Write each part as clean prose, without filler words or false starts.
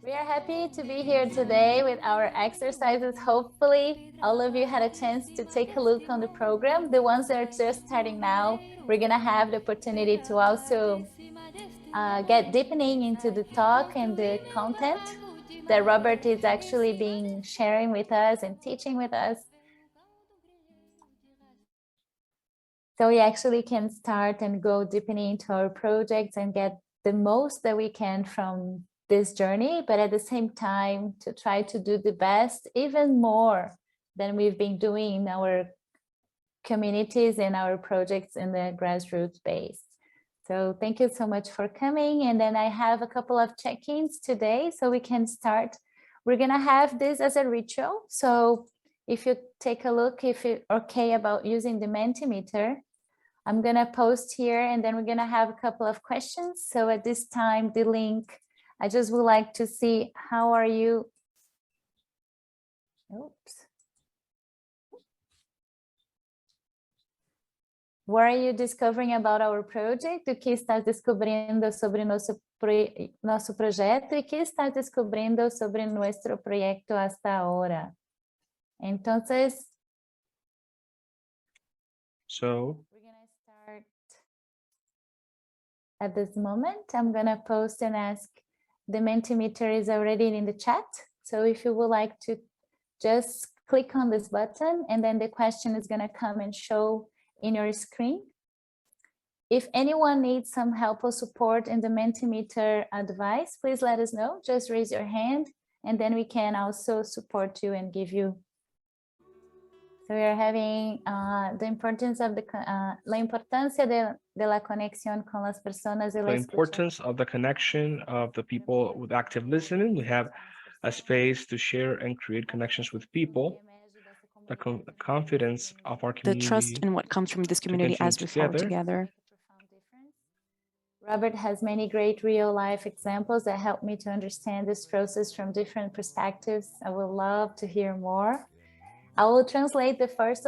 We are happy to be here today with our exercises. Hopefully, all of you had a chance to take a look on the program. The ones that are just starting now, we're going to have the opportunity to also get deepening into the talk and the content that Robert is actually being sharing with us and teaching with us. So we actually can start and go deepening into our projects and get the most that we can from this journey, but at the same time to try to do the best, even more than we've been doing in our communities and our projects in the grassroots base. So thank you so much for coming. And then I have a couple of check-ins today so we can start. We're gonna have this as a ritual. So if you take a look, if you're okay about using the Mentimeter, I'm gonna post here and then we're gonna have a couple of questions. So at this time, the link, I just would like to see how are you. Oops. What are you discovering about our project? O que estás descobrindo sobre nosso projeto e que estás descobrindo sobre nuestro proyecto hasta ahora? Entonces, So we're gonna start at this moment. I'm gonna post and ask. The Mentimeter is already in the chat. So if you would like to just click on this button and then the question is gonna come and show in your screen. If anyone needs some help or support in the Mentimeter advice, please let us know. Just raise your hand and then we can also support you and give you. So we are having the importance of la importancia de la conexión con las personas. the importance of the connection of the people with active listening. We have a space to share and create connections with people, the confidence of our the community, trust in what comes from this community as we follow together. Robert has many great real life examples that help me to understand this process from different perspectives. I would love to hear more. I will translate the first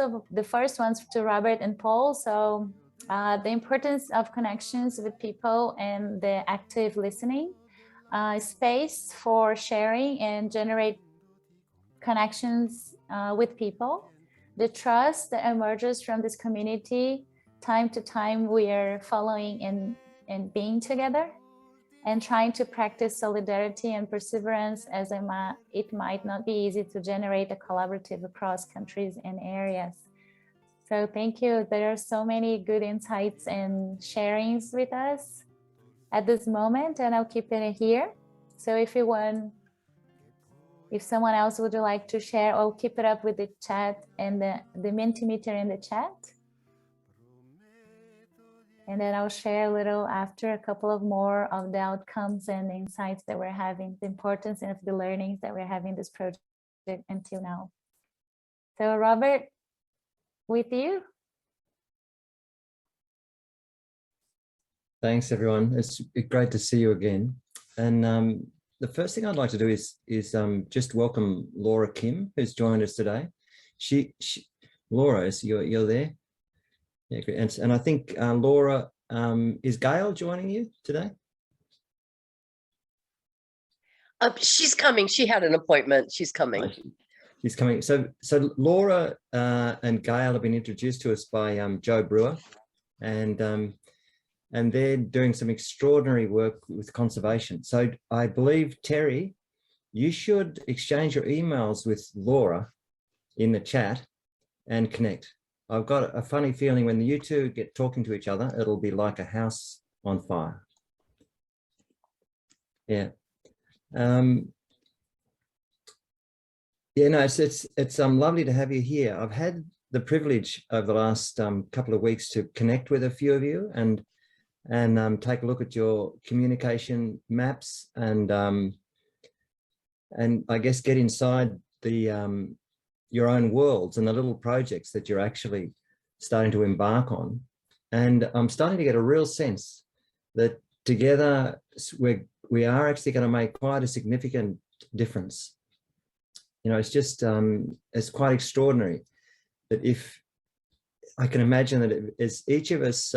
ones to Robert and Paul. So the importance of connections with people and the active listening, space for sharing and generate connections with people, the trust that emerges from this community. Time to time we are following and being together and trying to practice solidarity and perseverance, as it might not be easy to generate a collaborative across countries and areas. So thank you. There are so many good insights and sharings with us at this moment, and I'll keep it here. So if someone else would like to share, I'll keep it up with the chat and the Mentimeter in the chat. And then I'll share a little after a couple of more of the outcomes and insights that we're having, the importance of the learnings that we're having this project until now. So Robert, with you. Thanks, everyone. It's great to see you again. And the first thing I'd like to do is just welcome Laura Kim, who's joined us today. Laura, you're there? Yeah, great. And I think Laura, is Gail joining you today? She's coming. She had an appointment. She's coming. She's coming. So Laura and Gail have been introduced to us by Joe Brewer, and they're doing some extraordinary work with conservation. So I believe, Terry, you should exchange your emails with Laura in the chat and connect. I've got a funny feeling when you two get talking to each other, it'll be like a house on fire. Yeah. Yeah, no, it's lovely to have you here. I've had the privilege over the last couple of weeks to connect with a few of you and take a look at your communication maps and I guess get inside the your own worlds and the little projects that you're actually starting to embark on. And I'm starting to get a real sense that together we are actually going to make quite a significant difference. You know, it's just, it's quite extraordinary that if I can imagine that as each of us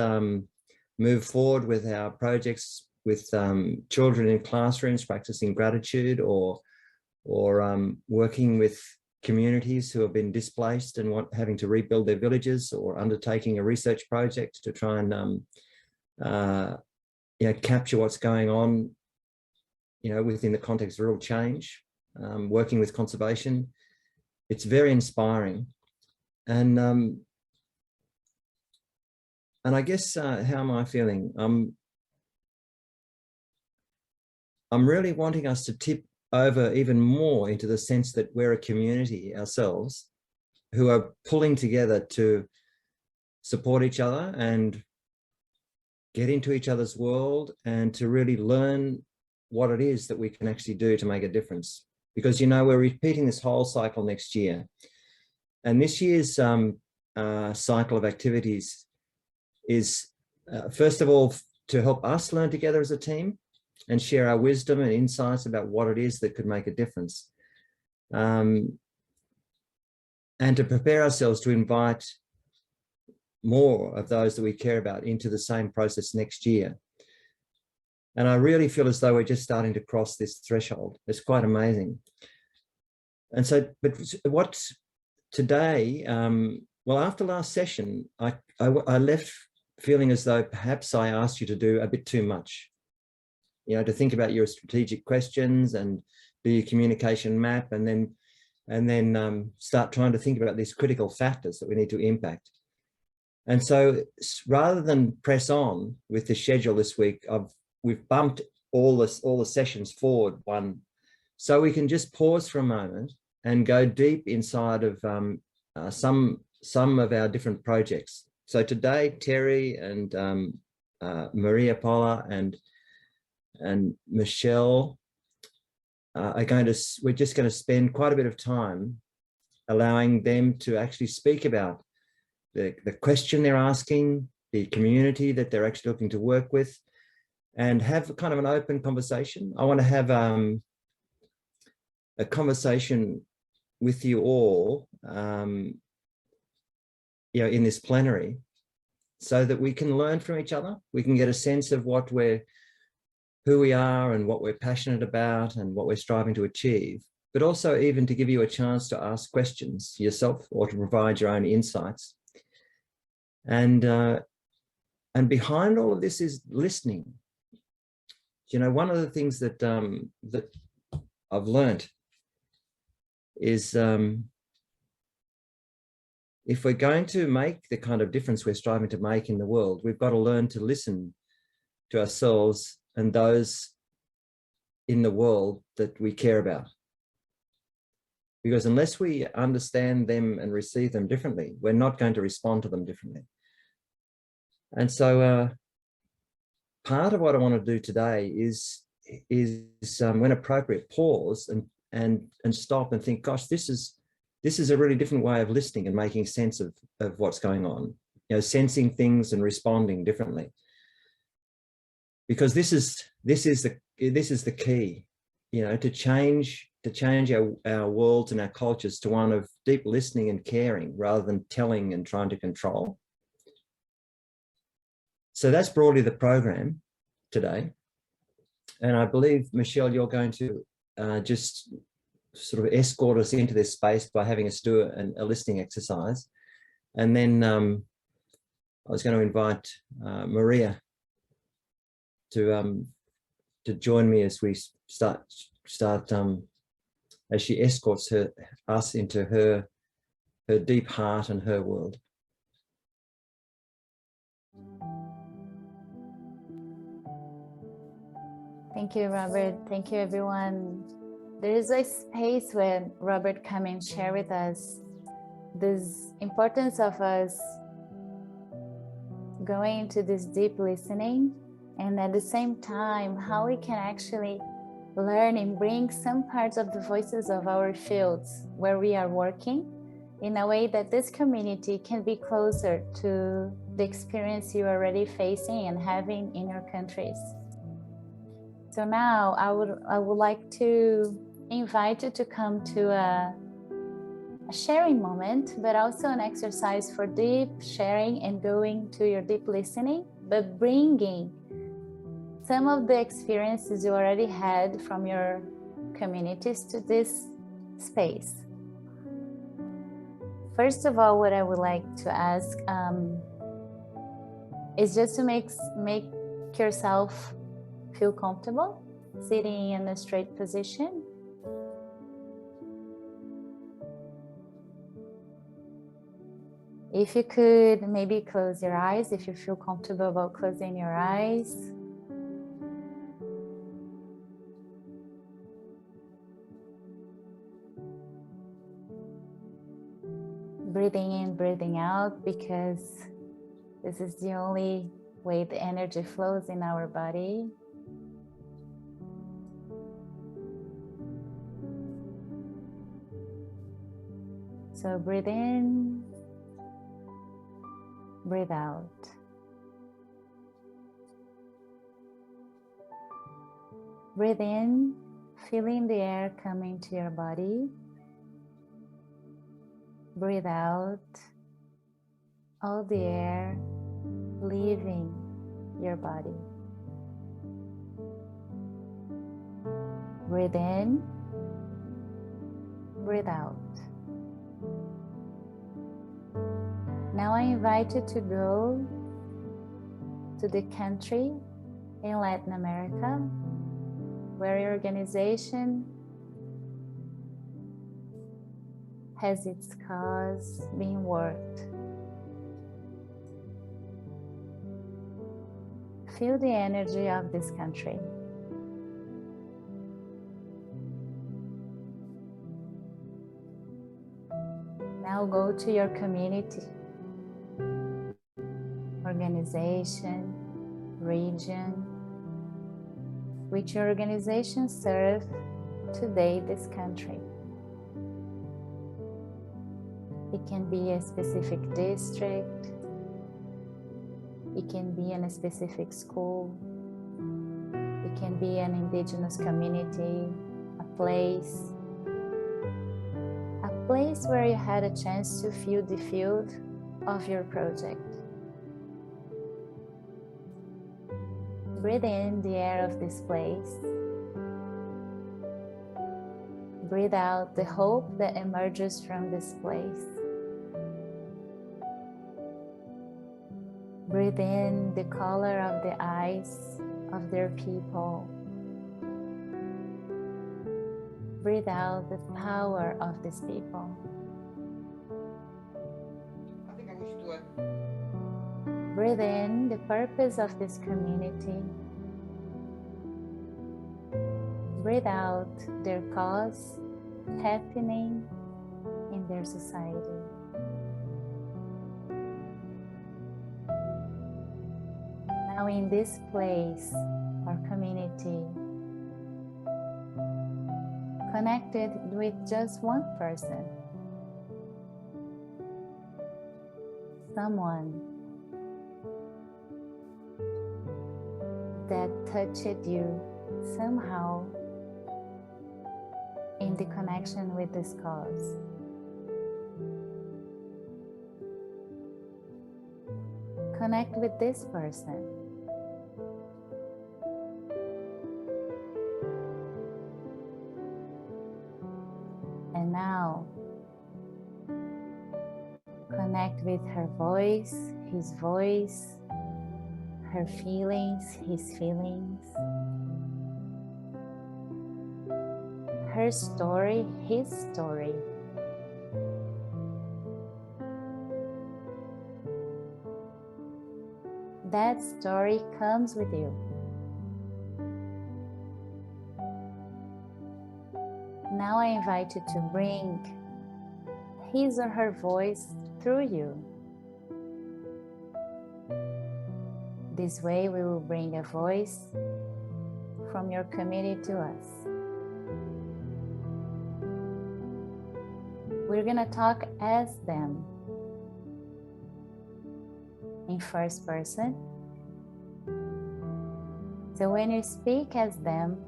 move forward with our projects children in classrooms practicing gratitude, or working with communities who have been displaced and having to rebuild their villages, or undertaking a research project to try and capture what's going on, within the context of real change, working with conservation. It's very inspiring. And I guess, how am I feeling? I'm really wanting us to tip over even more into the sense that we're a community ourselves who are pulling together to support each other and get into each other's world, and to really learn what it is that we can actually do to make a difference. Because, we're repeating this whole cycle next year. And this year's cycle of activities is, first of all, to help us learn together as a team and share our wisdom and insights about what it is that could make a difference. And to prepare ourselves to invite more of those that we care about into the same process next year. And I really feel as though we're just starting to cross this threshold. It's quite amazing. And so, but what today, well, after last session, I left feeling as though perhaps I asked you to do a bit too much. To think about your strategic questions and do your communication map, and then start trying to think about these critical factors that we need to impact. And so, rather than press on with the schedule this week, we've bumped all the sessions forward one, so we can just pause for a moment and go deep inside of some of our different projects. So today, Terry and Maria Paula and Michelle we're just going to spend quite a bit of time allowing them to actually speak about the question they're asking, the community that they're actually looking to work with, and have kind of an open conversation. I want to have a conversation with you all, in this plenary, so that we can learn from each other. We can get a sense of who we are and what we're passionate about and what we're striving to achieve, but also even to give you a chance to ask questions yourself or to provide your own insights. And behind all of this is listening. One of the things that that I've learned is, if we're going to make the kind of difference we're striving to make in the world, we've got to learn to listen to ourselves and those in the world that we care about. Because unless we understand them and receive them differently, we're not going to respond to them differently. And so part of what I want to do today is when appropriate, pause and stop and think, gosh, this is a really different way of listening and making sense of what's going on, sensing things and responding differently. Because this is the key, to change our worlds and our cultures to one of deep listening and caring, rather than telling and trying to control. So that's broadly the program today. And I believe, Michelle, you're going to just sort of escort us into this space by having us do a listening exercise. And then I was going to invite Maria to join me as we start as she escorts us into her deep heart and her world. Thank you, Robert. Thank you, everyone. There is a space when Robert come and share with us this importance of us going into this deep listening, and at the same time, how we can actually learn and bring some parts of the voices of our fields where we are working in a way that this community can be closer to the experience you are already facing and having in your countries. So now I would like to invite you to come to a sharing moment, but also an exercise for deep sharing and going to your deep listening, but bringing some of the experiences you already had from your communities to this space. First of all, what I would like to ask is just to make yourself feel comfortable sitting in a straight position. If you could maybe close your eyes, if you feel comfortable about closing your eyes. Breathing in, breathing out, because this is the only way the energy flows in our body. So breathe in, breathe out. Breathe in, feeling the air coming to your body. Breathe out, all the air leaving your body. Breathe in, breathe out. Now I invite you to go to the country in Latin America where your organization has its cause being worked. Feel the energy of this country. Now go to your community, organization, region, which your organization serve today this country. It can be a specific district, it can be in a specific school, it can be an indigenous community, a place where you had a chance to feel the field of your project. Breathe in the air of this place. Breathe out the hope that emerges from this place. Breathe in the color of the eyes of their people. Breathe out the power of these people. Breathe in the purpose of this community. Breathe out their cause happening in their society. Now in this place or community, connected with just one person, someone that touched you somehow in the connection with this cause. Connect with this person. And now, connect with her voice, his voice, her feelings, his feelings, her story, his story. That story comes with you. Now I invite you to bring his or her voice through you. This way we will bring a voice from your community to us. We're gonna talk as them in first person. So when you speak as them,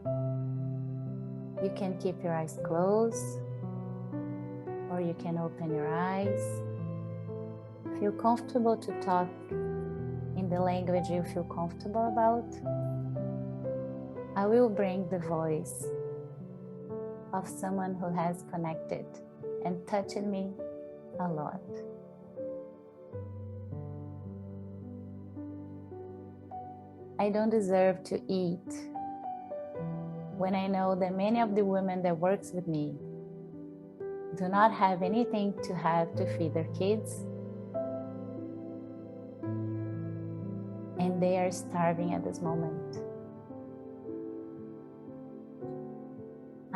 you can keep your eyes closed or you can open your eyes. Feel comfortable to talk in the language you feel comfortable about. I will bring the voice of someone who has connected and touched me a lot. I don't deserve to eat when I know that many of the women that works with me do not have anything to have to feed their kids, and they are starving at this moment.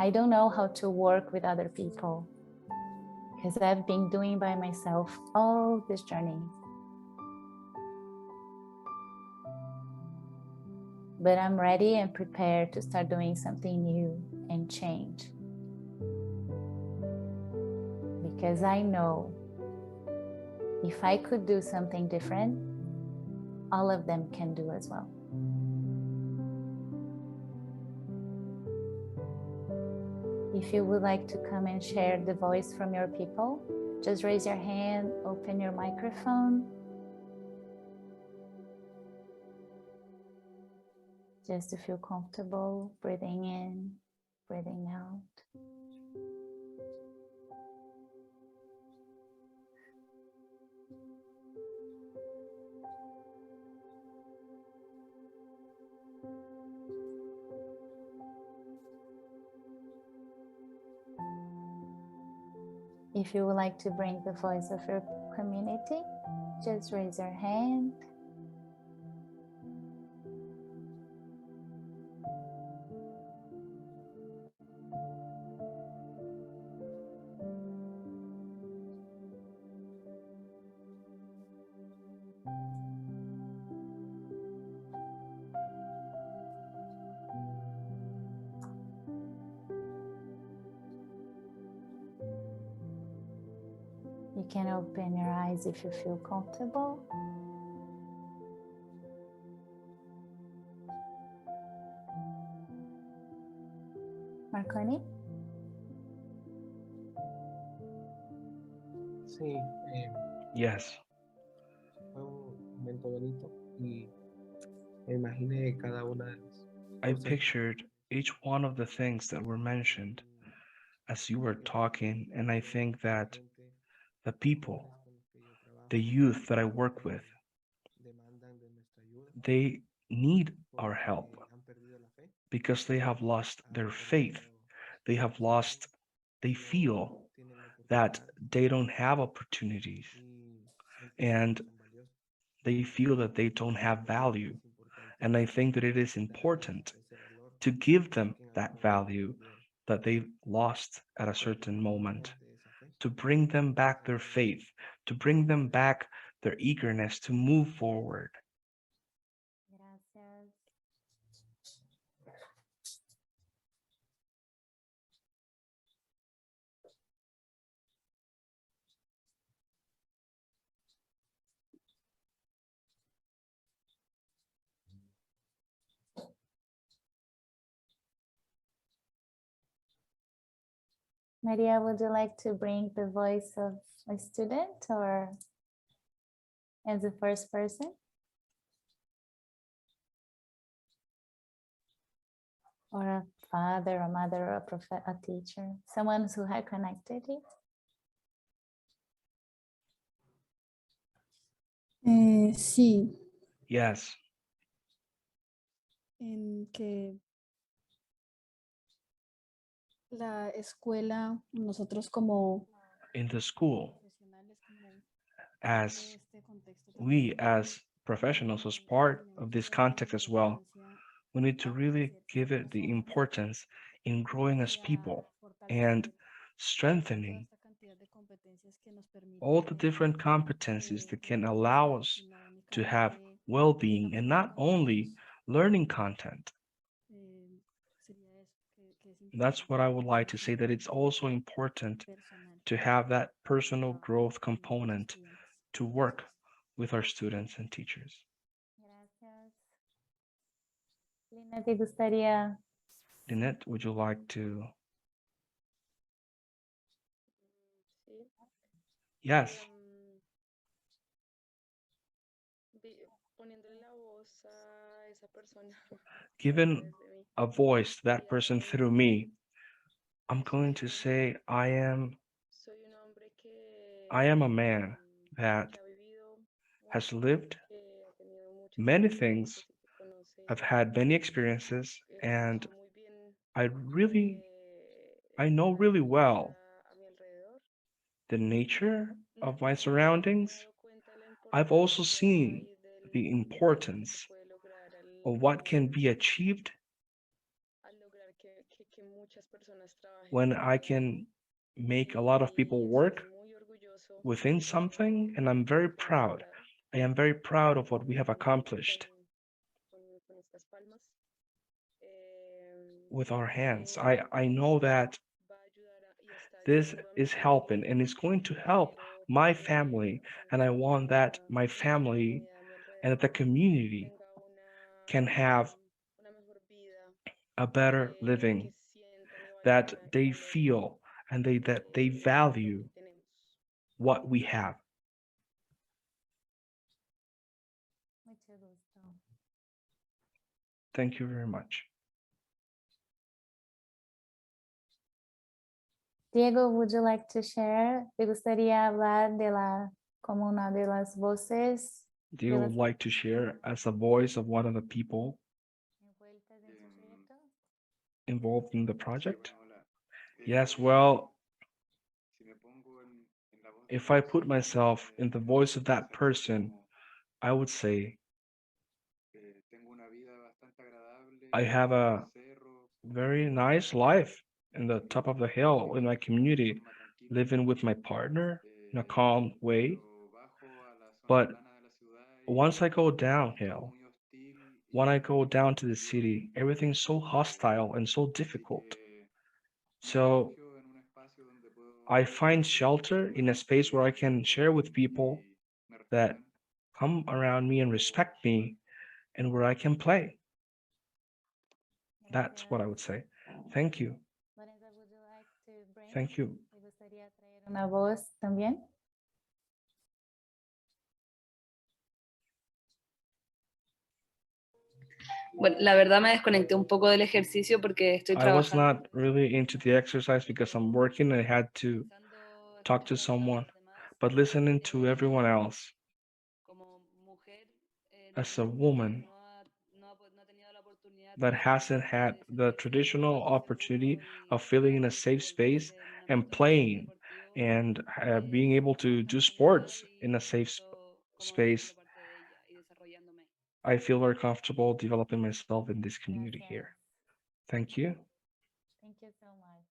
I don't know how to work with other people because I've been doing by myself all this journey. But I'm ready and prepared to start doing something new and change. Because I know if I could do something different, all of them can do as well. If you would like to come and share the voice from your people, just raise your hand, open your microphone. Just to feel comfortable, breathing in, breathing out. If you would like to bring the voice of your community, just raise your hand. You can open your eyes if you feel comfortable. Marconi? Sí, Yes. fue un momento bonito y me imaginé cada una de las I cosas pictured each one of the things that were mentioned as you were talking, and I think that the people, the youth that I work with, demandan de nuestra ayuda they need our help porque han perdido la fe, because they have lost han their perdido faith. They have lost, they feel no tienen la that oportunidad they don't have opportunities y sienten and que no son valiosos. they feel that they don't have value. Es importante And I think that it is darles important ese valor to give them que en algún that momento value perdieron, that they lost at a porque certain moment, nuevamente esa fe to bring them back their faith, to bring them back their eagerness to move forward. Gracias. Maria, would you like to bring the voice of a student or as the first person? Or a father, a mother, or a teacher, someone who had connected you? Sí, Yes, en que la escuela, nosotros como in the school, profesionales, como as de este contexto we también, as professionals, as part of this context as well, we need to really give it the importance in growing as people and strengthening all the different competencies that can allow us to have well-being and not only learning content. That's what I would like to say, that it's also important to have that personal growth component to work with our students and teachers. Gracias. Lina, ¿te gustaría? Lynette, would you like to? Sí. Yes, Poniéndole la voz a esa persona a given través de mí. a voice to that person through me, I'm going to say I am a man that has lived many things. I've had many experiences, and I know really well the nature of my surroundings. I've also seen the importance of what can be achieved when I can make a lot of people work within something, and I'm very proud. I am very proud of what we have accomplished with our hands. I know that this is helping and it's going to help my family, and I want that my family and that the community can have a better living, that they feel and that they value what we have. Thank you very much. Diego, would you like to share? ¿Te gustaría hablar de como una de las voces? Do you like to share as a voice of one of the people involved in the project? Yes, well, if I put myself in the voice of that person, I would say I have a very nice life in the top of the hill in my community, living with my partner in a calm way. But once I go downhill, when I go down to the city, everything's so hostile and so difficult. So I find shelter in a space where I can share with people that come around me and respect me, and where I can play. That's what I would say. Thank you. Lorenza, would you like to bring? Thank you. ¿Te gustaría traer una voz también? Bueno, la verdad me desconecté un poco del ejercicio porque estoy I was trabajando. not really into the exercise because I'm working and I had to talk to someone, but listening to everyone else as a woman that hasn't had the traditional opportunity of feeling in a safe space and playing and being able to do sports in a safe space, I feel very comfortable developing myself in this community here. Thank you. Thank you so much.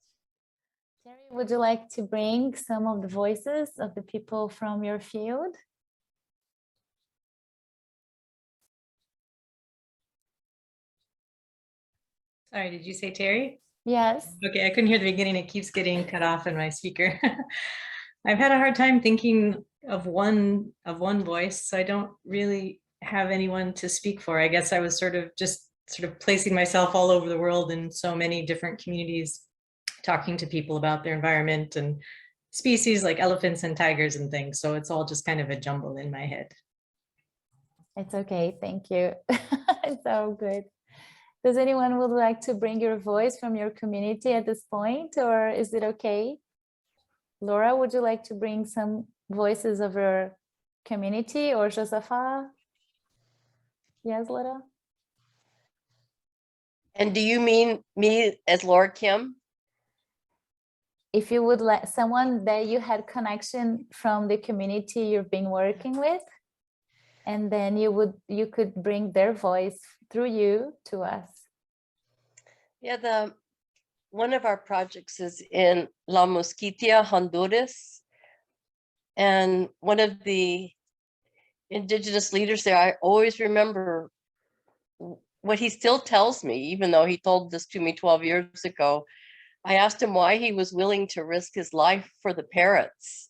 Terry, would you like to bring some of the voices of the people from your field? Sorry, did you say Terry? Yes. Okay, I couldn't hear the beginning. It keeps getting cut off in my speaker. I've had a hard time thinking of one voice, so I don't really have anyone to speak for. I guess I was sort of placing myself all over the world in so many different communities, talking to people about their environment and species like elephants and tigers and things. So it's all just kind of a jumble in my head. It's okay. Thank you. It's all good. Does anyone would like to bring your voice from your community at this point, or is it okay? Laura, would you like to bring some voices of your community, or Josefa? Yes, Laura? And do you mean me as Laura Kim? If you would let someone that you had connection from the community you've been working with, and then you could bring their voice through you to us. Yeah, one of our projects is in La Mosquitia, Honduras. And one of the indigenous leaders there, I always remember what he still tells me, even though he told this to me 12 years ago. I asked him why he was willing to risk his life for the parrots.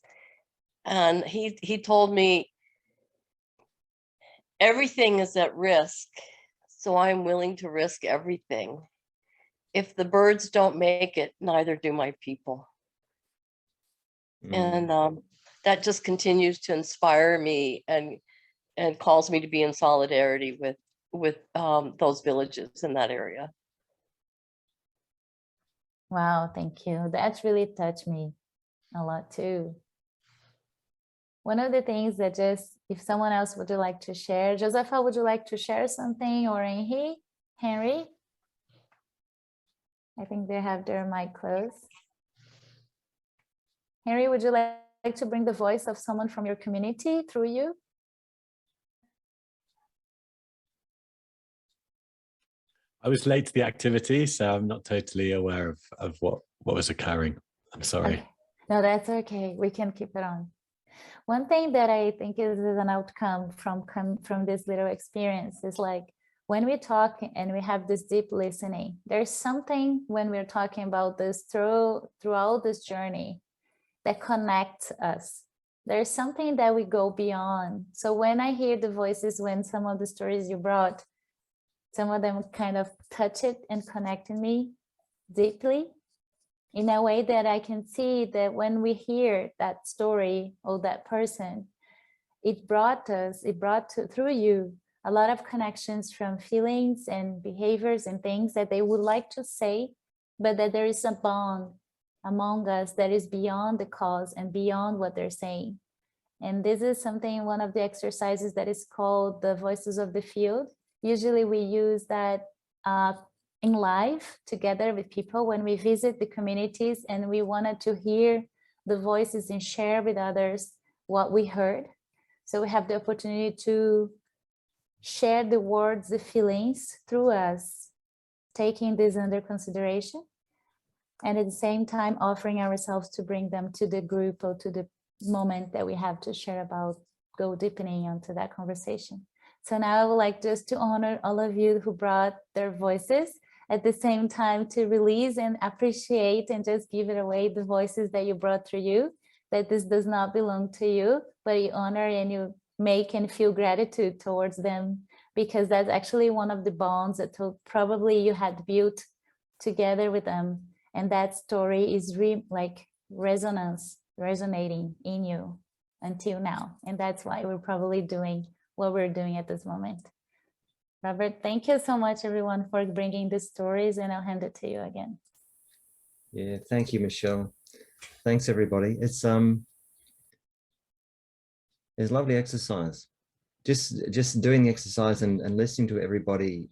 And he told me, everything is at risk, so I'm willing to risk everything. If the birds don't make it, neither do my people. And that just continues to inspire me and calls me to be in solidarity with those villages in that area. Wow, thank you. That's really touched me a lot too. One of the things that just, if someone else would you like to share, Josefa, would you like to share something, or Henry? I think they have their mic closed. Henry, would you like to bring the voice of someone from your community through you? I was late to the activity, so I'm not totally aware of what was occurring. I'm sorry. Okay. No, that's okay. We can keep it on. One thing that I think is an outcome from this little experience is like when we talk and we have this deep listening, there's something when we're talking about this throughout this journey that connects us. There's something that we go beyond. So when I hear the voices, when some of the stories you brought, some of them kind of touch it and connected me deeply in a way that I can see that when we hear that story or that person, it brought through you a lot of connections from feelings and behaviors and things that they would like to say, but that there is a bond among us that is beyond the cause and beyond what they're saying. And this is something, one of the exercises that is called the Voices of the Field. Usually we use that in live together with people when we visit the communities and we wanted to hear the voices and share with others what we heard. So we have the opportunity to share the words, the feelings through us, taking this under consideration, and at the same time offering ourselves to bring them to the group or to the moment that we have to share about, go deepening onto that conversation. So now I would like just to honor all of you who brought their voices, at the same time to release and appreciate and just give it away, the voices that you brought through you, that this does not belong to you, but you honor and you make and feel gratitude towards them, because that's actually one of the bonds that probably you had built together with them. And that story is like resonating in you until now. And that's why we're probably doing what we're doing at this moment. Robert, thank you so much, everyone, for bringing the stories, and I'll hand it to you again. Yeah, thank you, Michelle. Thanks, everybody. It's lovely exercise. Just doing the exercise and listening to everybody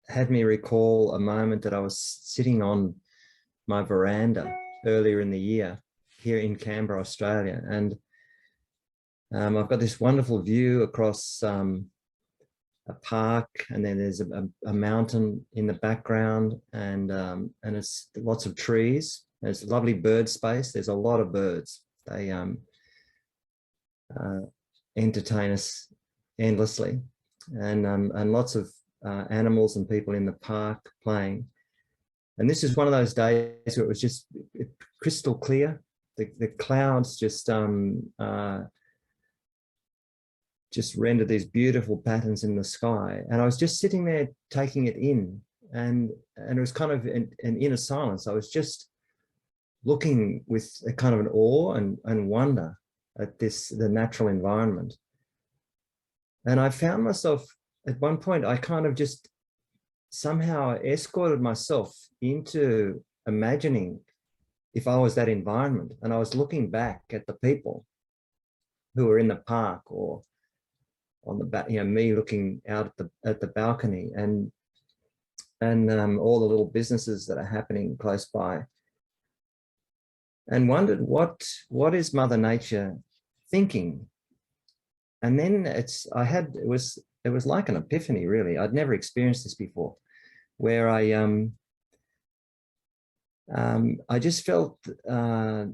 had me recall a moment that I was sitting on my veranda earlier in the year here in Canberra, Australia, and I've got this wonderful view across a park, and then there's a mountain in the background, and it's lots of trees. There's lovely bird space. There's a lot of birds. They entertain us endlessly, and lots of animals and people in the park playing. And this is one of those days where it was just crystal clear. The clouds just render these beautiful patterns in the sky. And I was just sitting there taking it in, and it was kind of an inner silence. I was just looking with a kind of an awe and wonder at the natural environment. And I found myself at one point, I kind of just somehow escorted myself into imagining if I was that environment, and I was looking back at the people who were in the park or on the back, me looking out at the balcony, and all the little businesses that are happening close by, and wondered what is Mother Nature thinking. And then it was like an epiphany, really. I'd never experienced this before, where I just felt a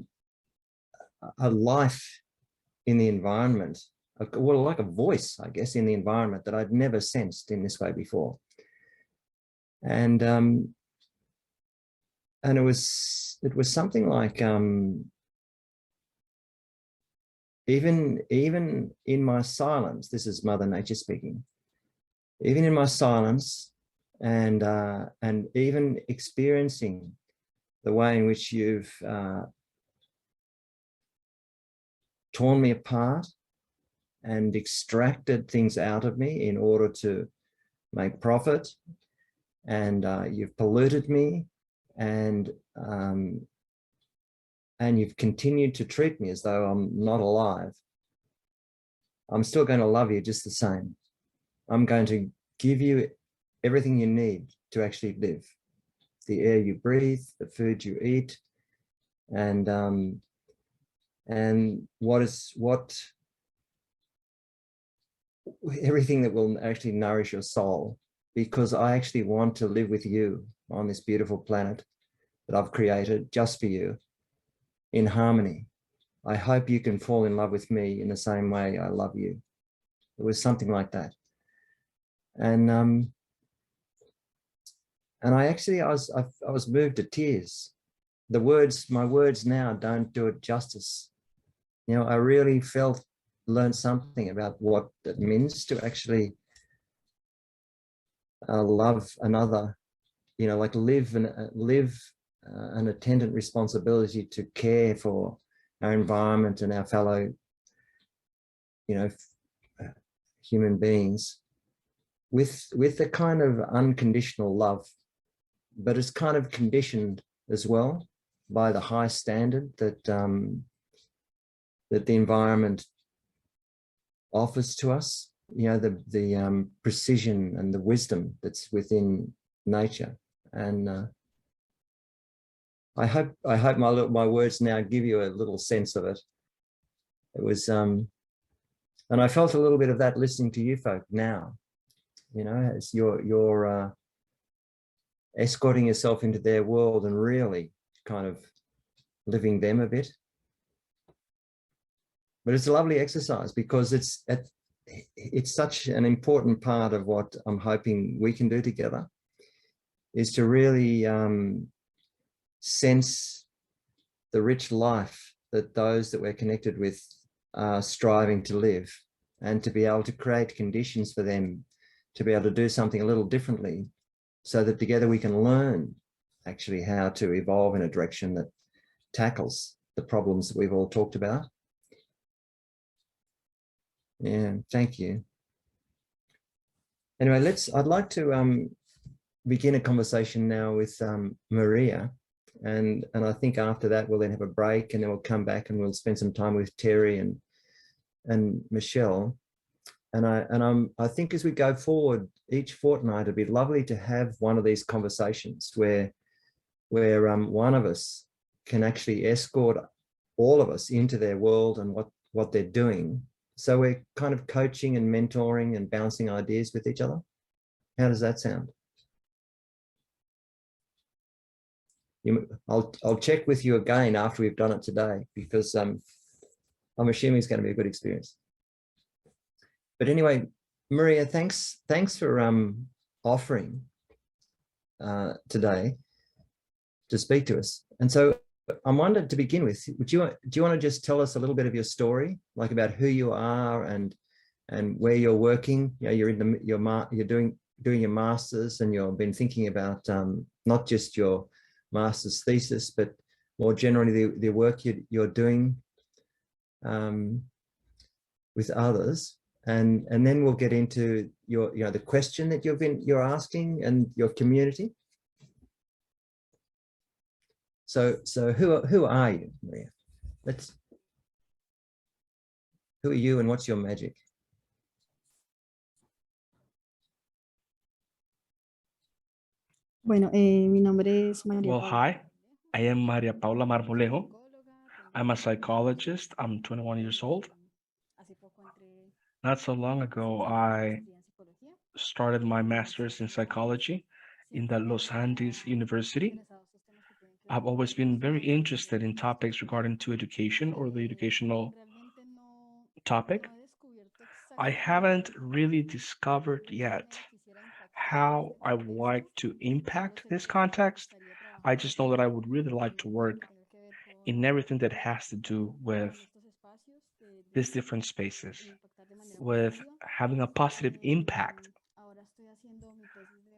life in the environment, well, like a voice, I guess, in the environment that I'd never sensed in this way before. And it was something like even in my silence, this is Mother Nature speaking, even in my silence, and even experiencing the way in which you've torn me apart and extracted things out of me in order to make profit, and you've polluted me, and you've continued to treat me as though I'm not alive, I'm still going to love you just the same. I'm going to give you everything you need to actually live. The air you breathe, the food you eat, and everything that will actually nourish your soul, because I actually want to live with you on this beautiful planet that I've created just for you, in harmony. I hope you can fall in love with me in the same way I love you. It was something like that. And I was moved to tears. My words now don't do it justice. You know, I really learned something about what it means to actually love another, you know, like live an attendant responsibility to care for our environment and our fellow, you know, human beings with a kind of unconditional love, but it's kind of conditioned as well by the high standard that that the environment offers to us, you know, the precision and the wisdom that's within nature. And I hope my words now give you a little sense of it. It was, and I felt a little bit of that listening to you folk now, you know, as you're escorting yourself into their world and really kind of living them a bit. But it's a lovely exercise because it's such an important part of what I'm hoping we can do together, is to really sense the rich life that those that we're connected with are striving to live, and to be able to create conditions for them to be able to do something a little differently, so that together we can learn actually how to evolve in a direction that tackles the problems that we've all talked about. Yeah, thank you. Anyway, I'd like to begin a conversation now with Maria, and I think after that we'll then have a break, and then we'll come back and we'll spend some time with Terry and Michelle. And I think as we go forward each fortnight, it'd be lovely to have one of these conversations where one of us can actually escort all of us into their world and what they're doing. So we're kind of coaching and mentoring and bouncing ideas with each other. How does that sound? I'll check with you again after we've done it today, because I'm assuming it's going to be a good experience. But anyway, Maria, thanks for offering today to speak to us. And so I wanted to begin with, do you want to just tell us a little bit of your story, like about who you are and where you're working? You know, you're doing your master's, and you've been thinking about not just your master's thesis, but more generally the work you're doing with others. And then we'll get into the question that you're asking and your community. So who are you, Maria? Who are you and what's your magic? Bueno, mi nombre es María Well, Paula. hi, I am Maria Paula Marmolejo. I'm a psychologist. I'm 21 years old. Not so long ago, I started my master's in psychology in the Los Andes University. I've always been very interested in topics regarding to education or the educational topic. I haven't really discovered yet how I would like to impact this context. I just know that I would really like to work in everything that has to do with these different spaces, with having a positive impact.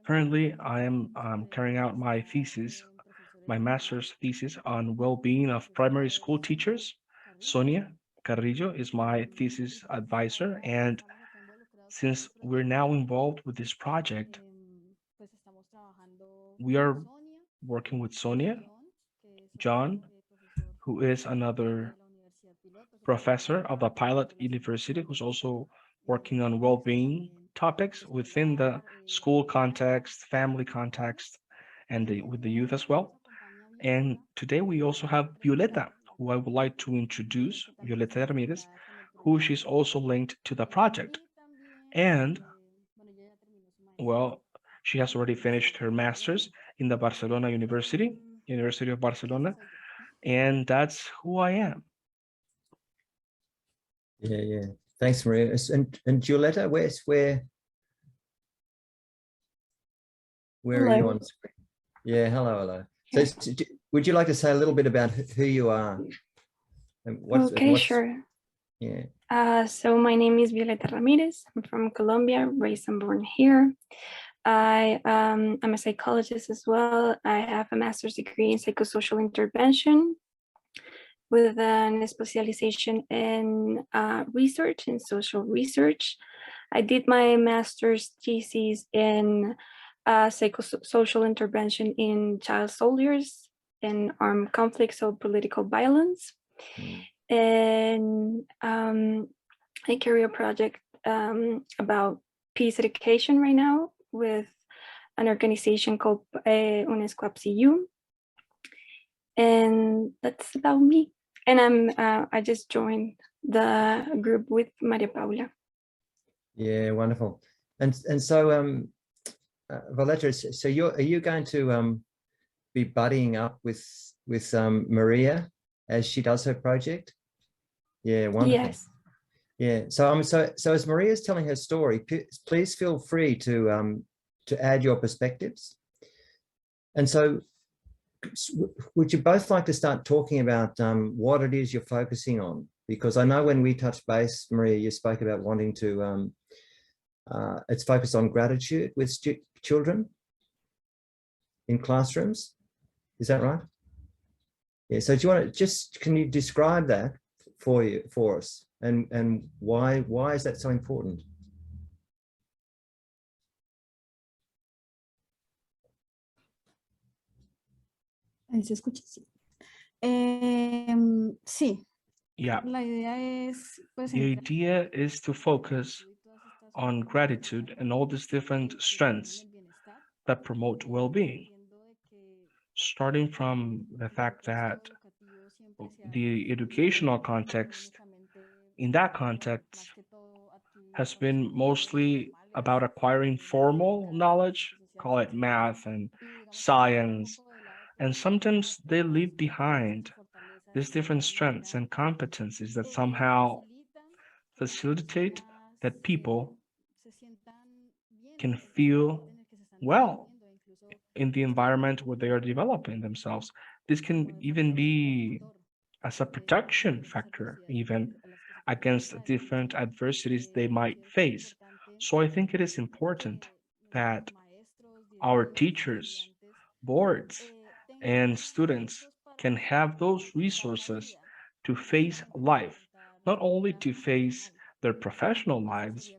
Currently, I am carrying out my thesis, my master's thesis on well-being of primary school teachers. Sonia Carrillo is my thesis advisor, and since we're now involved with this project, we are working with Sonia, John, who is another professor of the Pilot University, who's also working on well-being topics within the school context, family context, and with the youth as well. And today we also have Violeta, who I would like to introduce, Violeta Ramirez, who she's also linked to the project. And, well, she has already finished her master's in the Barcelona University, University of Barcelona, and that's who I am. Yeah, yeah. Thanks, Maria. And Giulietta, where are you on screen? Yeah, hello. So would you like to say a little bit about who you are? And Okay, sure. Yeah. So my name is Violeta Ramirez. I'm from Colombia, raised and born here. I'm a psychologist as well. I have a master's degree in psychosocial intervention with an specialization in research in social research. I did my master's thesis in psychosocial intervention in child soldiers and armed conflicts or political violence. And I carry a project about peace education right now with an organization called UNESCO APSIU. And that's about me. And I just joined the group with Maria Paula. Yeah, wonderful. And so Violeta, so are you going to be buddying up with Maria as she does her project? Yeah, wonderful. Yes. Yeah. So so as Maria's telling her story, please feel free to add your perspectives. And so would you both like to start talking about what it is you're focusing on? Because I know when we touched base, Maria, you spoke about wanting to, it's focused on gratitude with children in classrooms. Is that right? Yeah, so do you want to can you describe that for us and why is that so important? Ahí se escucha, sí. Sí. Yeah. La idea es, pues, the idea is to focus on gratitude and all these different strengths that promote well-being, starting from the fact that the educational context, in that context, has been mostly about acquiring formal knowledge, call it math and science, and sometimes they leave behind these different strengths and competencies that somehow facilitate that people can feel well in the environment where they are developing themselves. This can even be as a protection factor, even against different adversities they might face. So I think it is important that our teachers, boards, and students can have those resources to face life, not only to face their professional lives.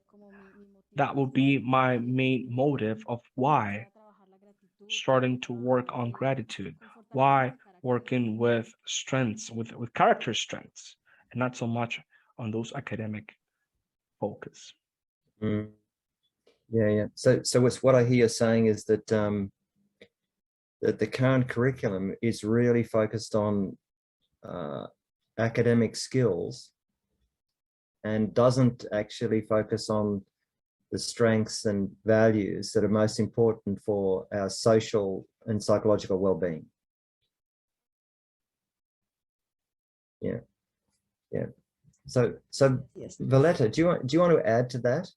That will be my main motive of why starting to work on gratitude, why working with strengths, with character strengths, and not so much on those academic focus. Yeah. So it's what I hear saying is that that the current curriculum is really focused on academic skills and doesn't actually focus on the strengths and values that are most important for our social and psychological well-being. Yeah. So Yes. Violeta, do you want to add to that?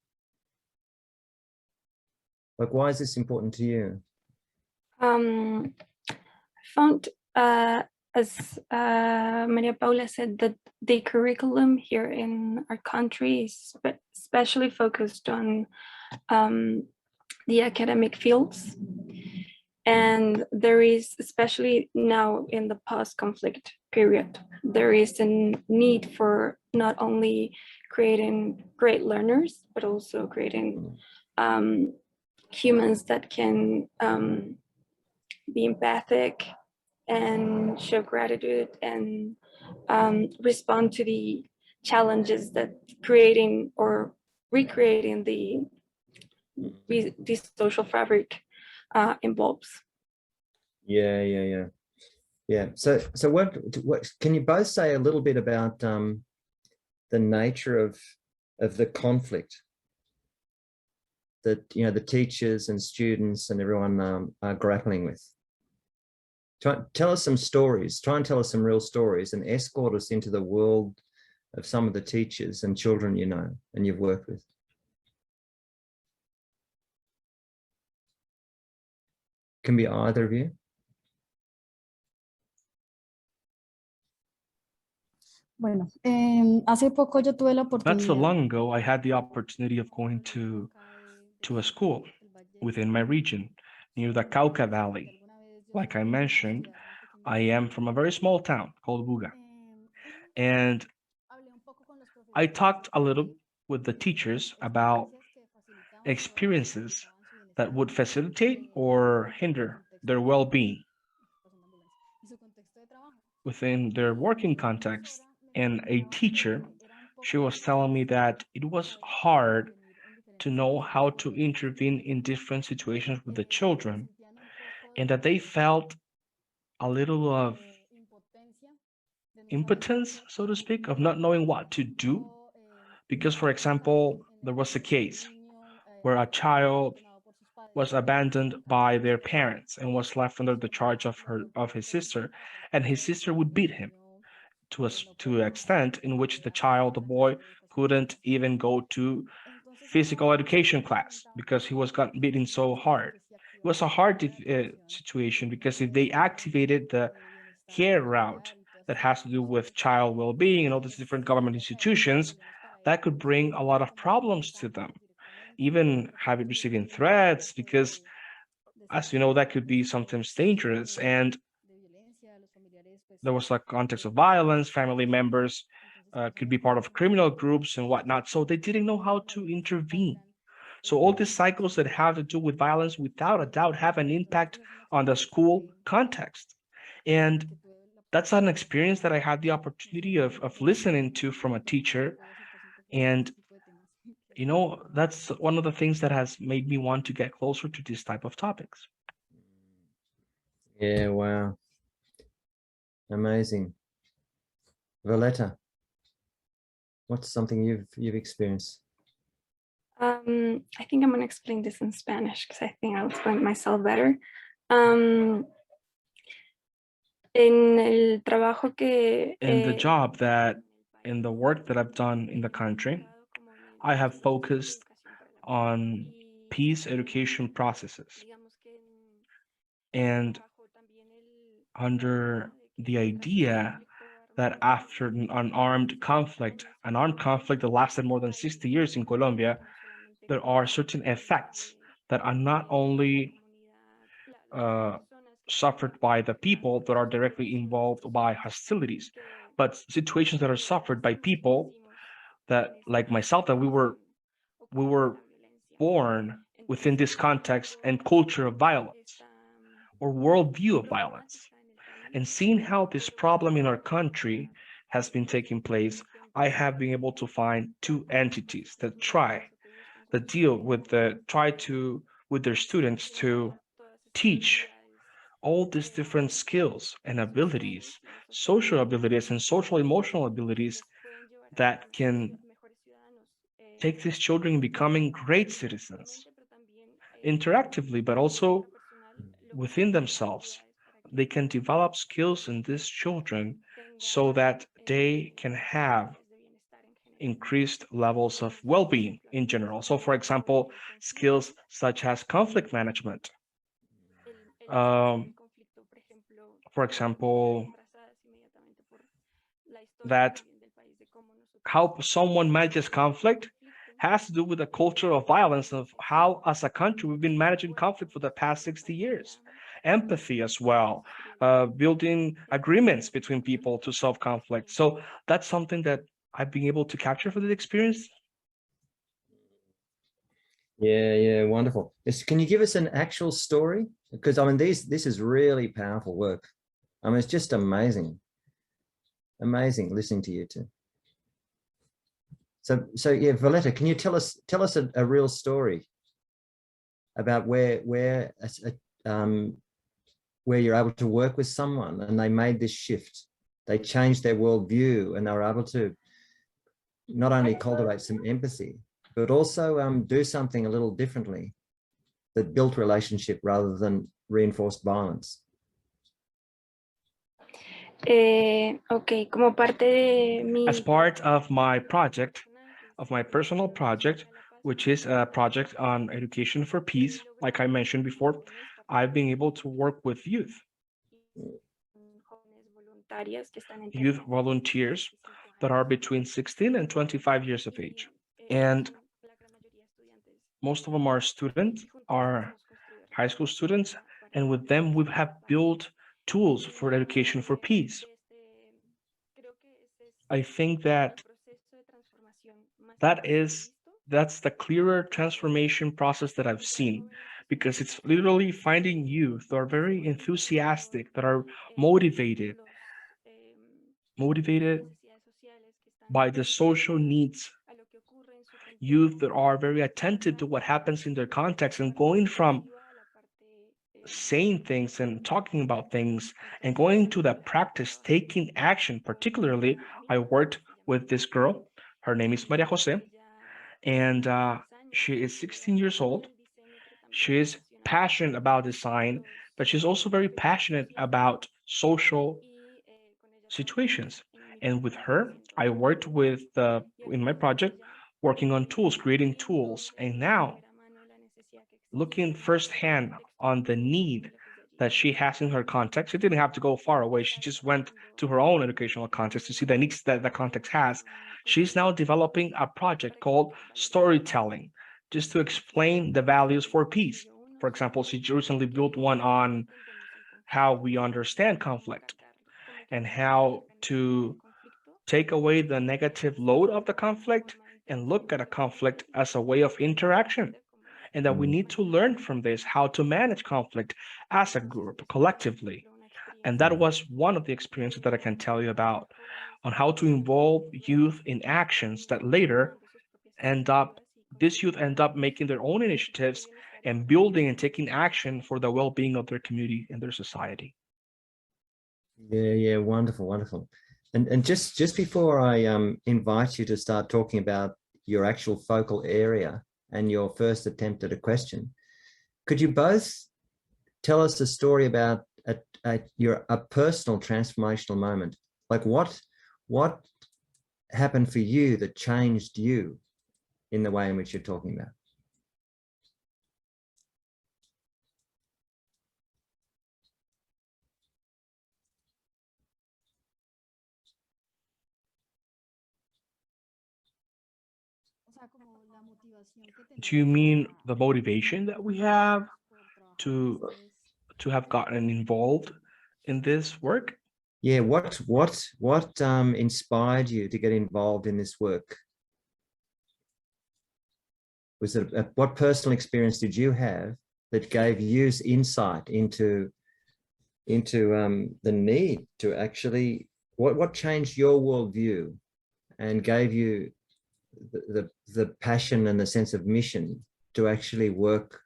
Like, why is this important to you? I found, as Maria Paula said, that the curriculum here in our country is especially focused on the academic fields. And there is, especially now in the post-conflict period, there is a need for not only creating great learners, but also creating humans that can be empathic and show gratitude and respond to the challenges that creating or recreating the social fabric involves. Yeah. So what can you both say a little bit about the nature of the conflict that the teachers and students and everyone are grappling with? Tell us some stories. Try and tell us some real stories and escort us into the world of some of the teachers and children you know and you've worked with. Can be either of you. Bueno, hace poco yo tuve la Not so oportunidad. long ago, I had the opportunity of going to a school within my region near the Cauca Valley. Like I mentioned, I am from a very small town called Buga. And I talked a little with the teachers about experiences that would facilitate or hinder their well-being within their working context. And a teacher, she was telling me that it was hard to know how to intervene in different situations with the children, and that they felt a little of impotence, so to speak, of not knowing what to do. Because, for example, there was a case where a child was abandoned by their parents and was left under the charge of his sister, and his sister would beat him to an extent in which the boy couldn't even go to physical education class because he was got beaten so hard. It was a hard situation because if they activated the care route that has to do with child well-being and all these different government institutions, that could bring a lot of problems to them, even receiving threats, because as you know, that could be sometimes dangerous. And there was like context of violence, family members could be part of criminal groups and whatnot. So they didn't know how to intervene. So all these cycles that have to do with violence, without a doubt, have an impact on the school context. And that's an experience that I had the opportunity of listening to from a teacher. And, that's one of the things that has made me want to get closer to this type of topics. Yeah, wow. Amazing. Violeta, what's something you've experienced? I think I'm going to explain this in Spanish because I think I'll explain myself better. In the job in the work that I've done in the country, I have focused on peace education processes. And under the idea that after an armed conflict that lasted more than 60 years in Colombia, there are certain effects that are not only suffered by the people that are directly involved by hostilities, but situations that are suffered by people that, like myself, that we were born within this context and culture of violence or worldview of violence. And seeing how this problem in our country has been taking place, I have been able to find two entities that deal with with their students to teach all these different skills and abilities, social abilities and social emotional abilities that can take these children in becoming great citizens interactively, but also within themselves. They can develop skills in these children so that they can have increased levels of well-being in general. So, for example, skills such as conflict management. For example, that how someone manages conflict has to do with the culture of violence, of how, as a country, we've been managing conflict for the past 60 years. Empathy as well, building agreements between people to solve conflict. So that's something that I've been able to capture for the experience. Yeah, wonderful. Can you give us an actual story because I mean, this is really powerful work. I mean, it's just amazing listening to you two. So yeah, Violetta, can you tell us a real story about where you're able to work with someone and they made this shift, they changed their worldview, and they were able to not only cultivate some empathy, but also do something a little differently that built relationship rather than reinforced violence? Ok, como parte de mi... As part of my project, of my personal project, which is a project on education for peace, like I mentioned before, I've been able to work with youth volunteers that are between 16 and 25 years of age. And most of them are students, are high school students, and with them we have built tools for education for peace. I think that's the clearer transformation process that I've seen, because it's literally finding youth that are very enthusiastic, that are motivated by the social needs, youth that are very attentive to what happens in their context, and going from saying things and talking about things and going to the practice, taking action. Particularly, I worked with this girl. Her name is Maria Jose, and she is 16 years old. She is passionate about design, but she's also very passionate about social situations. And with her, I worked with in my project, working on tools, creating tools, and now looking firsthand on the need that she has in her context. She didn't have to go far away. She just went to her own educational context to see the needs that the context has. She's now developing a project called Storytelling, just to explain the values for peace. For example, she recently built one on how we understand conflict and how to take away the negative load of the conflict and look at a conflict as a way of interaction. And that we need to learn from this how to manage conflict as a group, collectively. And that was one of the experiences that I can tell you about on how to involve youth in actions that later these youth end up making their own initiatives and building and taking action for the well-being of their community and their society. Yeah, wonderful. And just before I invite you to start talking about your actual focal area and your first attempt at a question, could you both tell us a story about a personal transformational moment? Like what happened for you that changed you in the way in which you're talking about? Do you mean the motivation that we have to have gotten involved in this work? Yeah, what inspired you to get involved in this work? Was it what personal experience did you have that gave you insight into the need to actually, what changed your worldview and gave you the passion and the sense of mission to actually work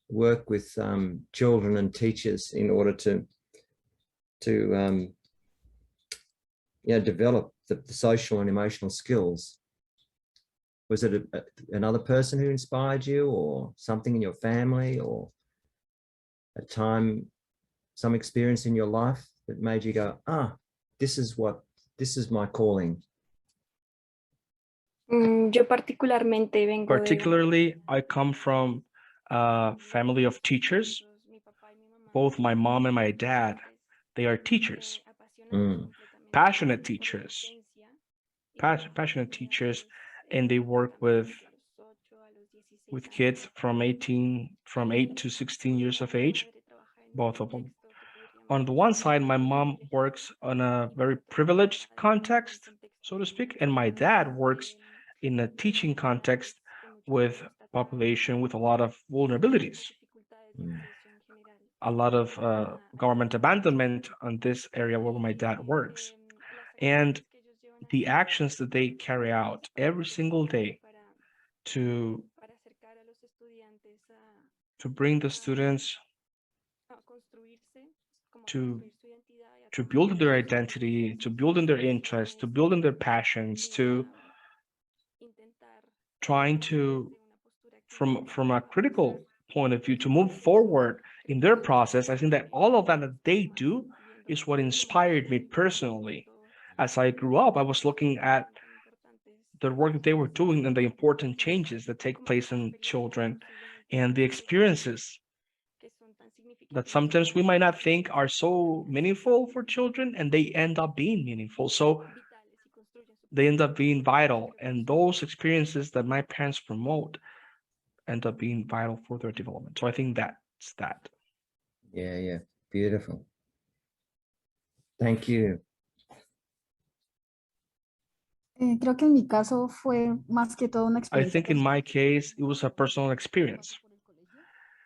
with children and teachers in order to develop the social and emotional skills? Was it another person who inspired you, or something in your family, or some experience in your life that made you go, this is my calling? Yo particularmente vengo Particularly, I come from a family of teachers. Both my mom and my dad, they are teachers, passionate teachers, and they work with kids from 8 to 16 years of age, both of them. On the one side, my mom works on a very privileged context, so to speak, and my dad works in a teaching context with population with a lot of vulnerabilities. a lot of government abandonment on this area where my dad works. And the actions that they carry out every single day to bring the students to build their identity, to build in their interests, to build in their passions, to trying to, from a critical point of view, to move forward in their process. I think that all of that they do is what inspired me personally. As I grew up, I was looking at the work that they were doing and the important changes that take place in children and the experiences that sometimes we might not think are so meaningful for children, and they end up being meaningful. So they end up being vital, and those experiences that my parents promote end up being vital for their development. So I think that's that. Yeah, beautiful. Thank you. Creo que en mi caso fue más que todo una I experiencia think in my case, it was a personal experience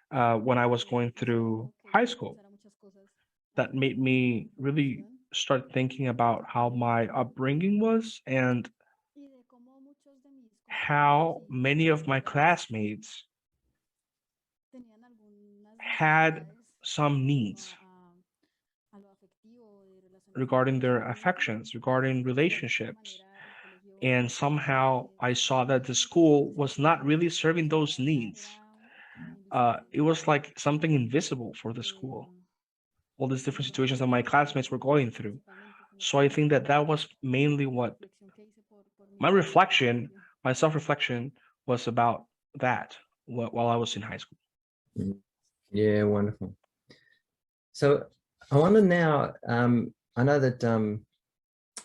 when I was going through high school that made me really start thinking about how my upbringing was and how many of my classmates had some needs regarding their affections, regarding relationships. And somehow I saw that the school was not really serving those needs. It was like something invisible for the school, all these different situations that my classmates were going through. So I think that that was mainly what my reflection, my self-reflection was about that while I was in high school. Yeah, wonderful. So I want to now, I know that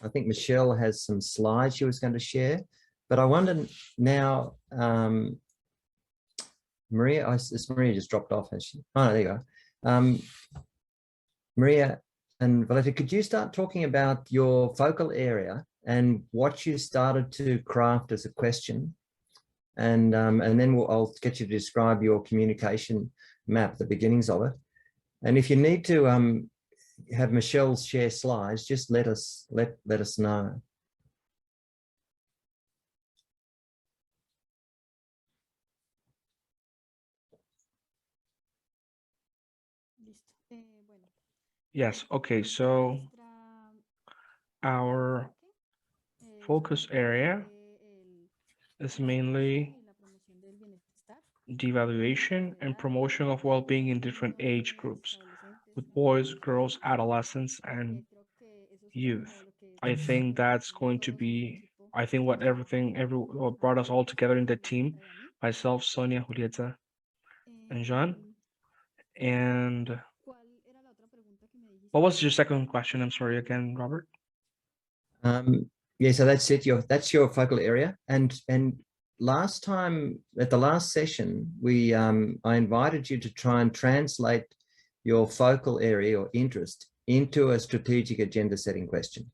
I think Michelle has some slides she was going to share, but I wonder now, Maria, Maria just dropped off, has she? Oh, no, there you go. Maria and Violeta, could you start talking about your focal area and what you started to craft as a question? And then I'll get you to describe your communication map, the beginnings of it. And if you need to have Michelle share slides, just let us know. Yes, okay, so our focus area is mainly the evaluation and promotion of well-being in different age groups with boys, girls, adolescents, and youth. I think that's going to be, I think what what brought us all together in the team, myself, Sonia, Julieta, and Jean. And what was your second question? I'm sorry again, Robert. Yeah, so that's it. That's your focal area. And last time at the last session, I invited you to try and translate your focal area or interest into a strategic agenda setting question.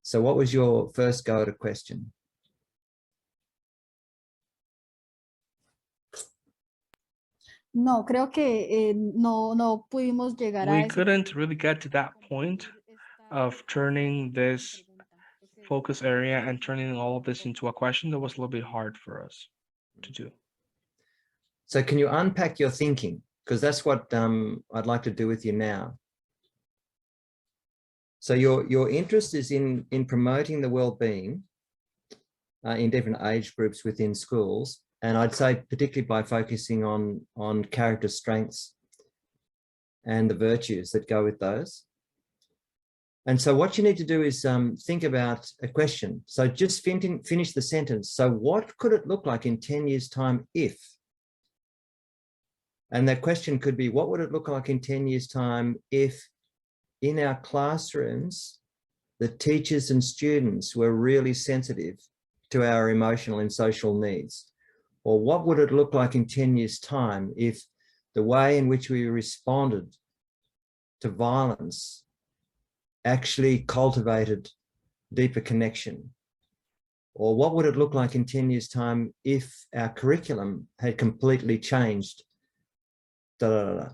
So what was your first go at a question? No, creo que no pudimos llegar a We ese couldn't really get to that point of turning this focus area and turning all of this into a question. That was a little bit hard for us to do. So can you unpack your thinking? Because that's what I'd like to do with you now. So your interest is in promoting the well-being in different age groups within schools. And I'd say particularly by focusing on character strengths and the virtues that go with those. And so what you need to do is think about a question. So just finish the sentence. So what could it look like in 10 years' time if? And that question could be, what would it look like in 10 years' time if in our classrooms, the teachers and students were really sensitive to our emotional and social needs? Or what would it look like in 10 years' time if the way in which we responded to violence actually cultivated deeper connection? Or what would it look like in 10 years' time if our curriculum had completely changed? Da, da, da, da.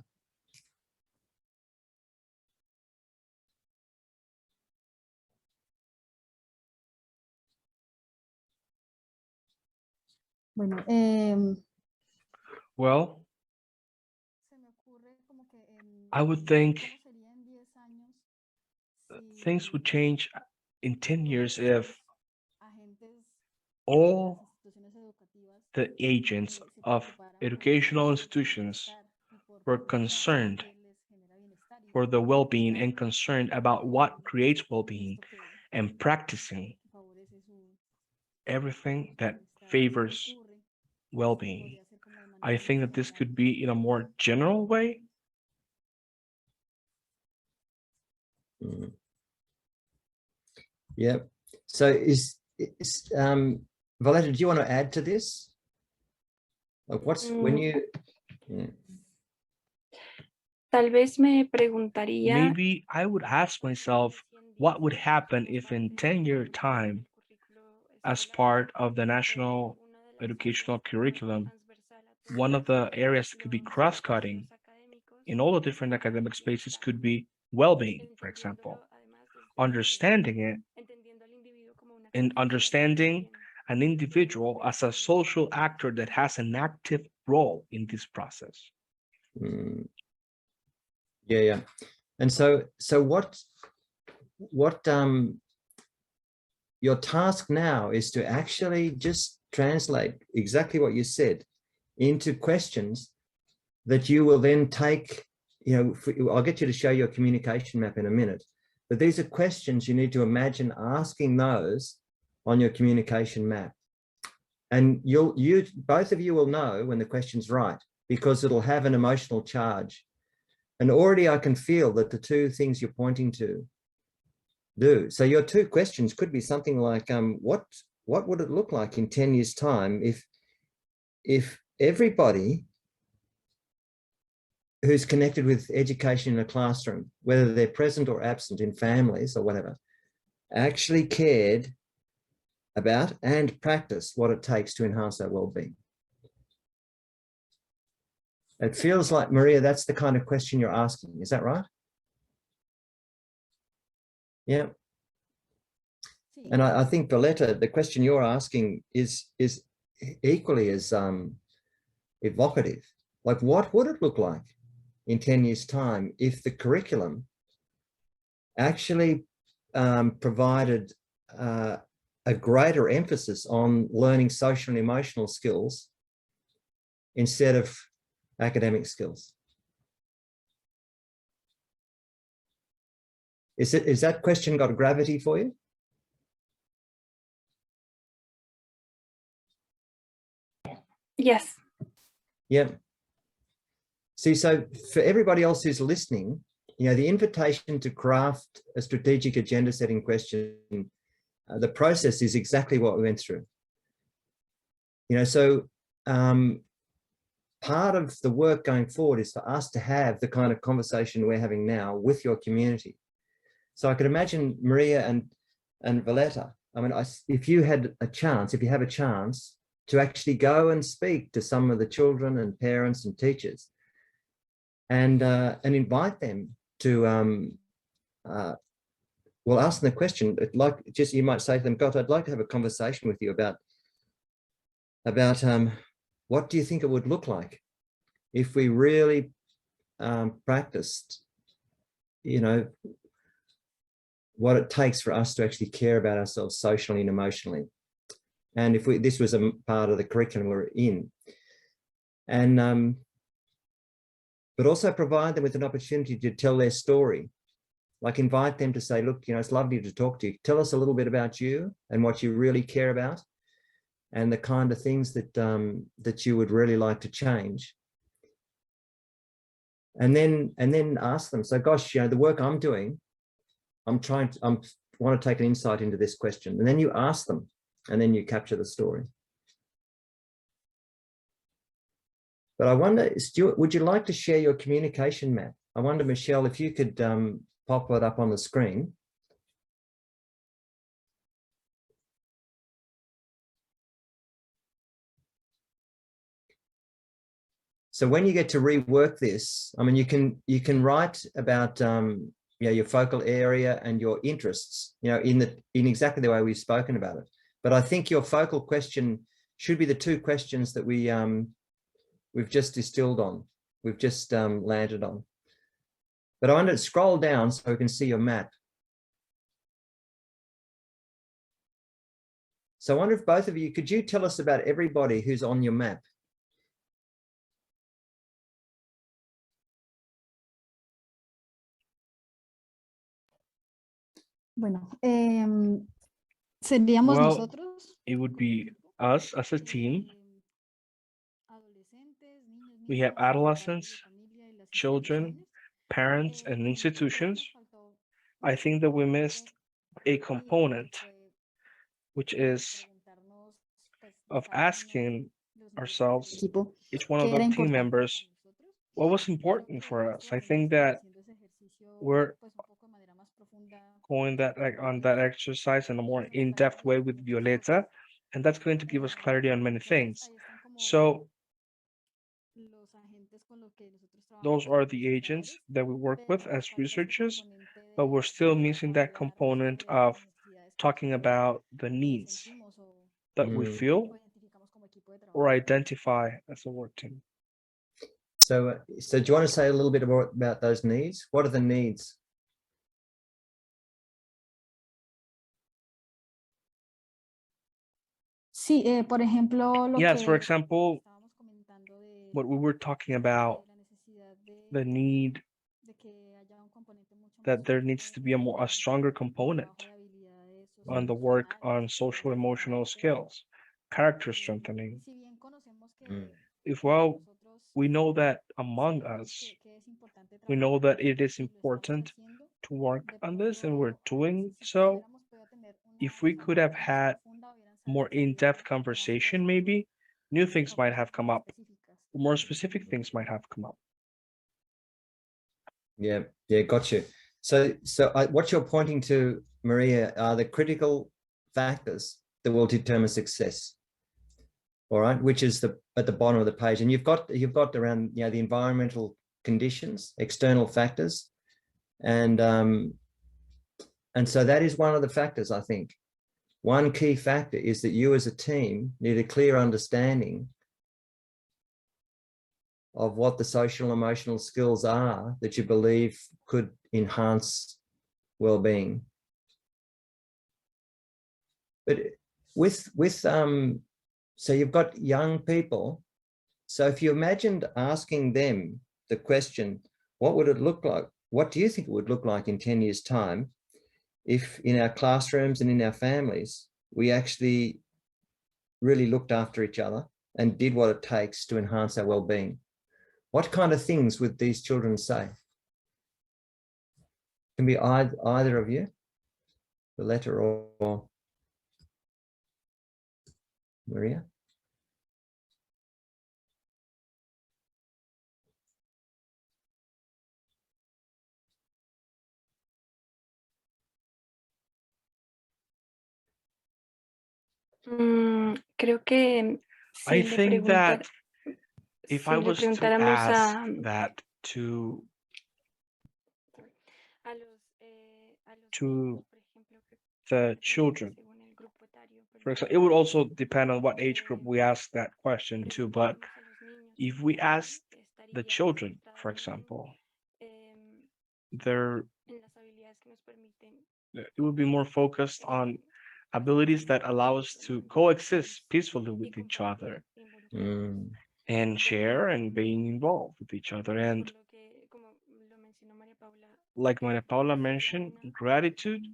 Bueno, Well, se me ocurre como que I would think ¿cómo sería en 10 años things would change in 10 years if agentes all instituciones educativas the agents se of preocuparan educational institutions were concerned for the well-being and concerned about what creates well-being and practicing favorece su everything that favors well-being. I think that this could be in a more general way. Yeah. So Violeta, do you want to add to this? Like what's when you? Yeah. Tal vez me preguntaría. Maybe I would ask myself what would happen if in 10-year time, as part of the national educational curriculum, one of the areas that could be cross-cutting in all the different academic spaces could be well-being, for example. Understanding it and understanding an individual as a social actor that has an active role in this process. Yeah. And so what your task now is to actually just translate exactly what you said into questions that you will then take, I'll get you to show your communication map in a minute, but these are questions you need to imagine asking those on your communication map. And both of you will know when the question's right, because it'll have an emotional charge. And already I can feel that the two things you're pointing to do. So your two questions could be something like, what would it look like in 10 years' time if everybody who's connected with education in a classroom, whether they're present or absent in families or whatever, actually cared about and practice what it takes to enhance our well-being? It feels like, Maria, that's the kind of question you're asking. Is that right? Yeah. And I think, Violeta, the question you're asking is equally as evocative. Like, what would it look like in 10 years' time if the curriculum actually provided a greater emphasis on learning social and emotional skills instead of academic skills? Is that question got gravity for you? Yes. Yeah. See, so for everybody else who's listening, the invitation to craft a strategic agenda setting question, the process is exactly what we went through. So part of the work going forward is for us to have the kind of conversation we're having now with your community. So I could imagine Maria and Violeta, I mean, if you have a chance to actually go and speak to some of the children and parents and teachers and invite them to, ask them the question, you might say to them, God, I'd like to have a conversation with you about what do you think it would look like if we really practiced, what it takes for us to actually care about ourselves socially and emotionally. And if this was a part of the curriculum we're in. And, but also provide them with an opportunity to tell their story. Like invite them to say, look, it's lovely to talk to you. Tell us a little bit about you and what you really care about and the kind of things that, that you would really like to change. And then ask them, so gosh, the work I'm doing, I want to take an insight into this question. And then you ask them, and then you capture the story. But I wonder, Stuart, would you like to share your communication map? I wonder, Michelle, if you could pop it up on the screen. So when you get to rework this, I mean, you can write about your focal area and your interests, in exactly the way we've spoken about it. But I think your focal question should be the two questions that we've just distilled on. We've just landed on. But I want to scroll down so we can see your map. So I wonder if both of you, could you tell us about everybody who's on your map? Bueno, seríamos Well, nosotros. it would be us as a team. We have adolescents, children, parents, and institutions. I think that we missed a component, which is of asking ourselves, each one of the team members, what was important for us. I think that we're going that on that exercise in a more in-depth way with Violeta, and that's going to give us clarity on many things. So those are the agents that we work with as researchers, but we're still missing that component of talking about the needs that we feel or identify as a work team. So do you want to say a little bit more about those needs? What are the needs? Sí, por ejemplo, lo Yes, for que example, what we were talking about, the need that there needs to be a stronger component on the work on social emotional skills, character strengthening. If well, we know that among us, we know that it is important to work on this and we're doing so. If we could have had more in-depth conversation, maybe new things might have come up, more specific things might have come up. Yeah, got you. So what you're pointing to, Maria, are the critical factors that will determine success. All right, which is at the bottom of the page, and you've got around the environmental conditions, external factors, and so that is one of the factors. I think one key factor is that you as a team need a clear understanding of what the social and emotional skills are that you believe could enhance well-being. But so you've got young people. So if you imagined asking them the question, what would it look like? What do you think it would look like in 10 years' time if in our classrooms and in our families, we actually really looked after each other and did what it takes to enhance our well-being? What kind of things would these children say? Can be either of you, Violeta or Maria. Creo que I si le think that if I si le was to preguntáramos ask a that to a los to the children, for example, it would also depend on what age group we ask that question to, but if we asked the children, for example, it would be more focused on abilities that allow us to coexist peacefully with each other and share and being involved with each other. And like Maria Paula mentioned, gratitude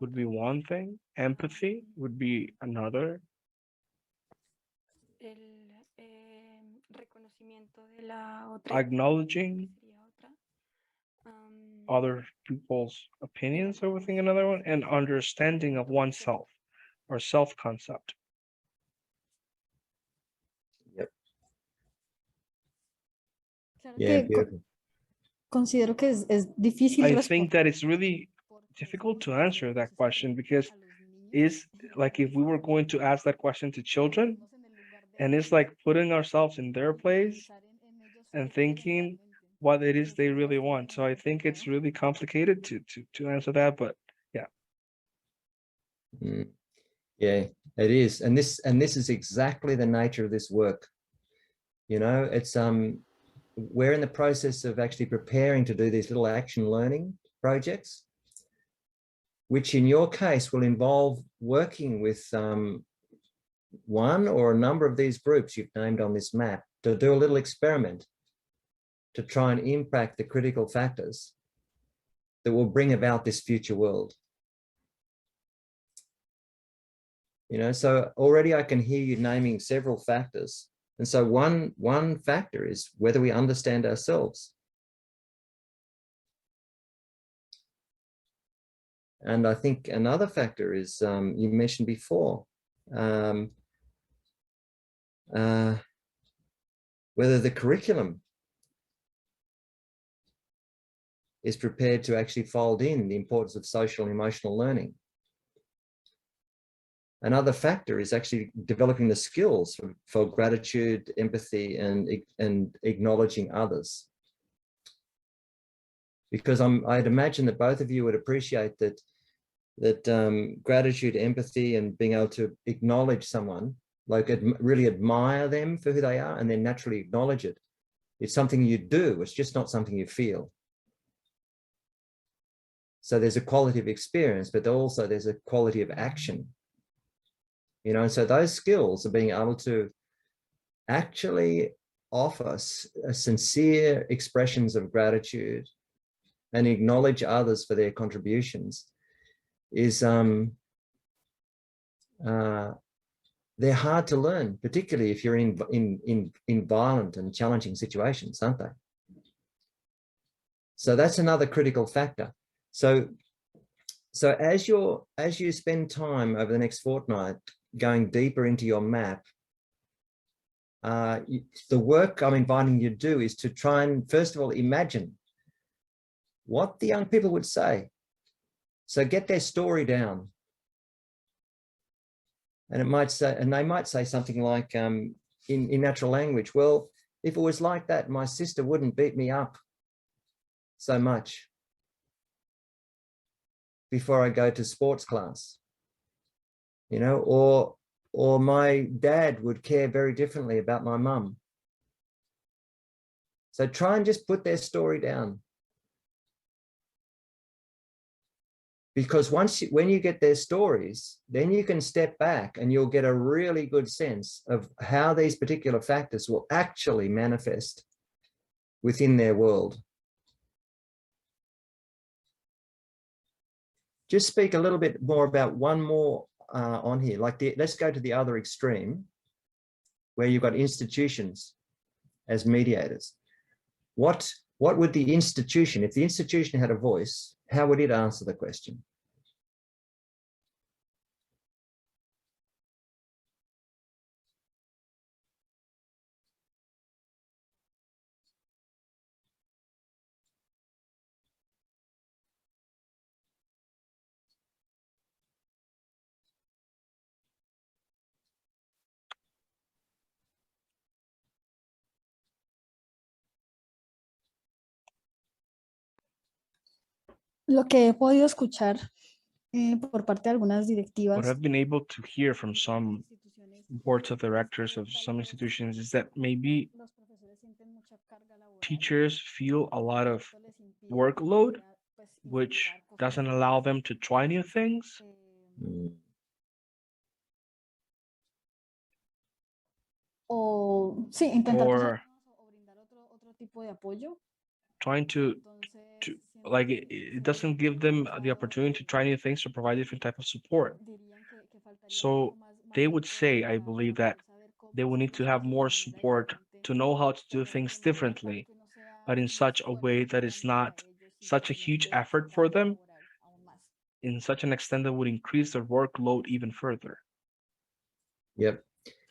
would be one thing, empathy would be another. Acknowledging other people's opinions, I would think another one, and understanding of oneself or self-concept. Yep. Yeah, considero que es difícil I think that it's really difficult to answer that question because it's like if we were going to ask that question to children, and it's like putting ourselves in their place and thinking what it is they really want. So I think it's really complicated to answer that, but yeah. Yeah, it is. And this is exactly the nature of this work. You know, it's we're in the process of actually preparing to do these little action learning projects, which in your case will involve working with one or a number of these groups you've named on this map to do a little experiment to try and impact the critical factors that will bring about this future world. You know, so already I can hear you naming several factors. And so one factor is whether we understand ourselves. And I think another factor is, you mentioned before, whether the curriculum is prepared to actually fold in the importance of social and emotional learning. Another factor is actually developing the skills for gratitude, empathy, and acknowledging others. Because I'd imagine that both of you would appreciate that gratitude, empathy, and being able to acknowledge someone, like really admire them for who they are, and then naturally acknowledge it. It's something you do. It's just not something you feel. So there's a quality of experience, but also there's a quality of action. You know, and so those skills are being able to actually offer sincere expressions of gratitude and acknowledge others for their contributions is they're hard to learn, particularly if you're in violent and challenging situations, aren't they? So that's another critical factor. So as you spend time over the next fortnight going deeper into your map, the work I'm inviting you to do is to try and, first of all, imagine what the young people would say. So get their story down. And they might say something like, in natural language, well, if it was like that, my sister wouldn't beat me up so much before I go to sports class, you know, or my dad would care very differently about my mum. So try and just put their story down. Because when you get their stories, then you can step back and you'll get a really good sense of how these particular factors will actually manifest within their world. Just speak a little bit more about one more on here. Let's go to the other extreme, where you've got institutions as mediators. What would the institution, if the institution had a voice, how would it answer the question? Lo que he podido escuchar por parte de algunas What directivas I've been able to hear from some boards of directors of some institutions is that maybe teachers feel a lot of workload, which doesn't allow them to try new things. o sí, intentar Or brindar otro tipo de apoyo. trying to like it doesn't give them the opportunity to try new things or provide different type of support. So they would say, I believe, that they will need to have more support to know how to do things differently, but in such a way that is not such a huge effort for them, in such an extent that would increase their workload even further. Yep.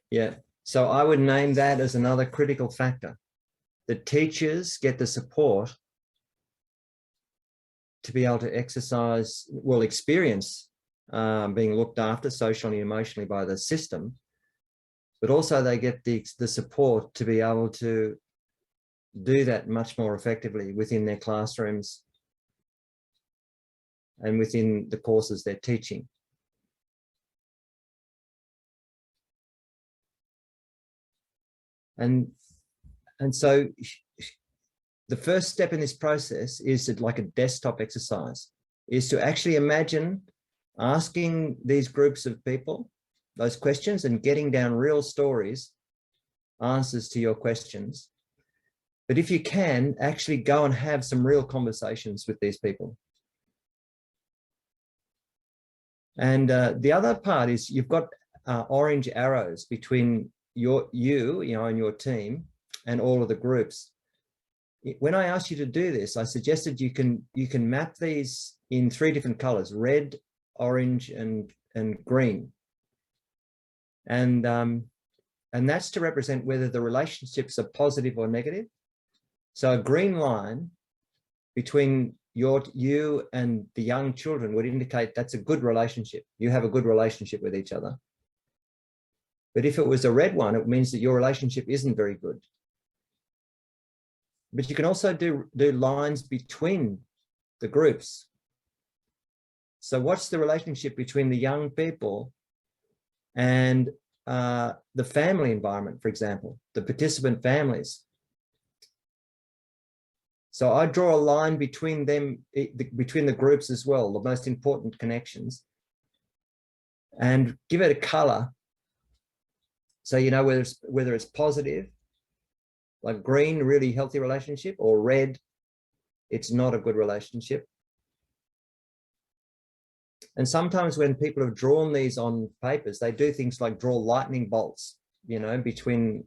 Yeah. So I would name that as another critical factor. The teachers get the support to be able to experience being looked after socially and emotionally by the system, but also they get the support to be able to do that much more effectively within their classrooms and within the courses they're teaching. And so the first step in this process is like a desktop exercise, is to actually imagine asking these groups of people those questions and getting down real stories, answers to your questions. But if you can, actually go and have some real conversations with these people. And the other part is you've got orange arrows between you and your team and all of the groups. When I asked you to do this, I suggested you can map these in 3 different colors: red, orange, and green. And that's to represent whether the relationships are positive or negative. So a green line between you and the young children would indicate that's a good relationship. You have a good relationship with each other. But if it was a red one, it means that your relationship isn't very good. But you can also do lines between the groups. So what's the relationship between the young people and the family environment, for example, the participant families? So I draw a line between them, between the groups as well, the most important connections, and give it a color. So you know whether it's positive, like green, really healthy relationship, or red, it's not a good relationship. And sometimes when people have drawn these on papers, they do things like draw lightning bolts, you know, between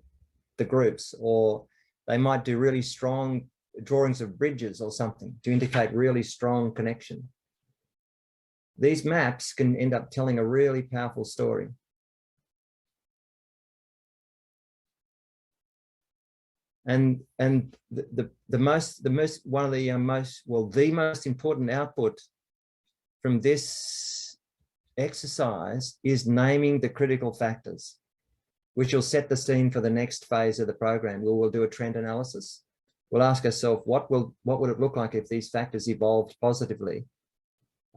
the groups, or they might do really strong drawings of bridges or something to indicate really strong connection. These maps can end up telling a really powerful story. And the most important output from this exercise is naming the critical factors, which will set the scene for the next phase of the program. We'll do a trend analysis. We'll ask ourselves, what would it look like if these factors evolved positively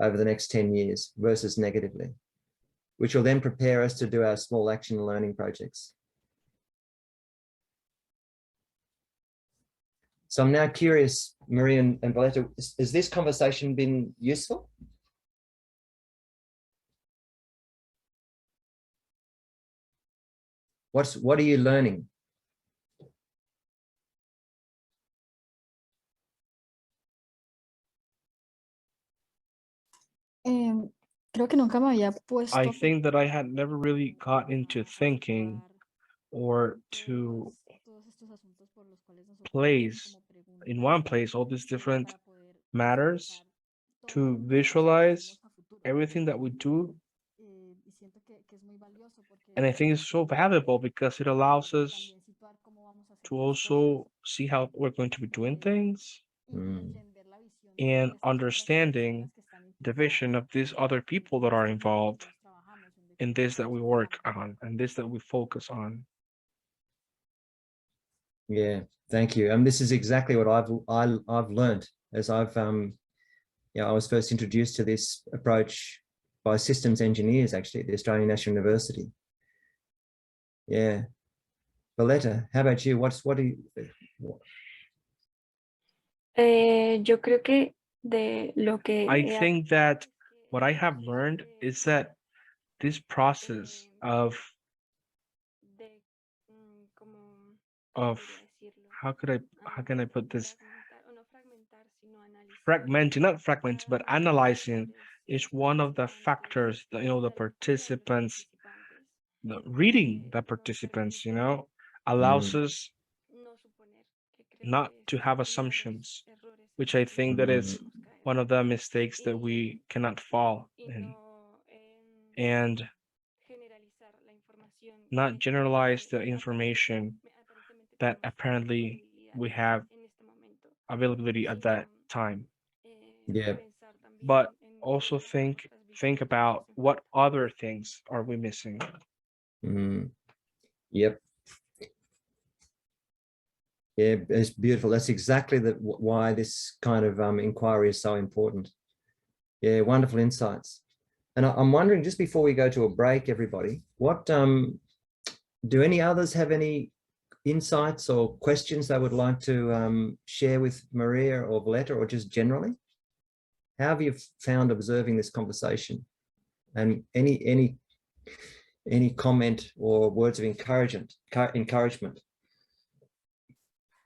over the next 10 years versus negatively, which will then prepare us to do our small action learning projects. So I'm now curious, Maria and Violetta, has this conversation been useful? What are you learning? Creo que nunca me había puesto. I think that I had never really got into thinking or to place in one place all these different matters, to visualize everything that we do. And I think it's so valuable because it allows us to also see how we're going to be doing things and understanding the vision of these other people that are involved in this that we work on and this that we focus on. Yeah, thank you. And this is exactly what I've learned as I've I was first introduced to this approach by systems engineers actually at the Australian National University. Yeah. Violetta, how about you? What do you? Yo creo que de lo que I think that what I have learned is that this process of how can I put this, not fragmenting, but analyzing is one of the factors that, the participants, reading the participants, allows us not to have assumptions, which I think that is one of the mistakes that we cannot fall in, and not generalize the information that apparently we have availability at that time. Yeah. But also think about what other things are we missing. Yep. Yeah, it's beautiful. That's exactly why this kind of inquiry is so important. Yeah, wonderful insights. And I'm wondering, just before we go to a break, everybody, what do any others have any insights or questions they would like to share with Maria or Valletta, or just generally? How have you found observing this conversation? And any comment or words of encouragement?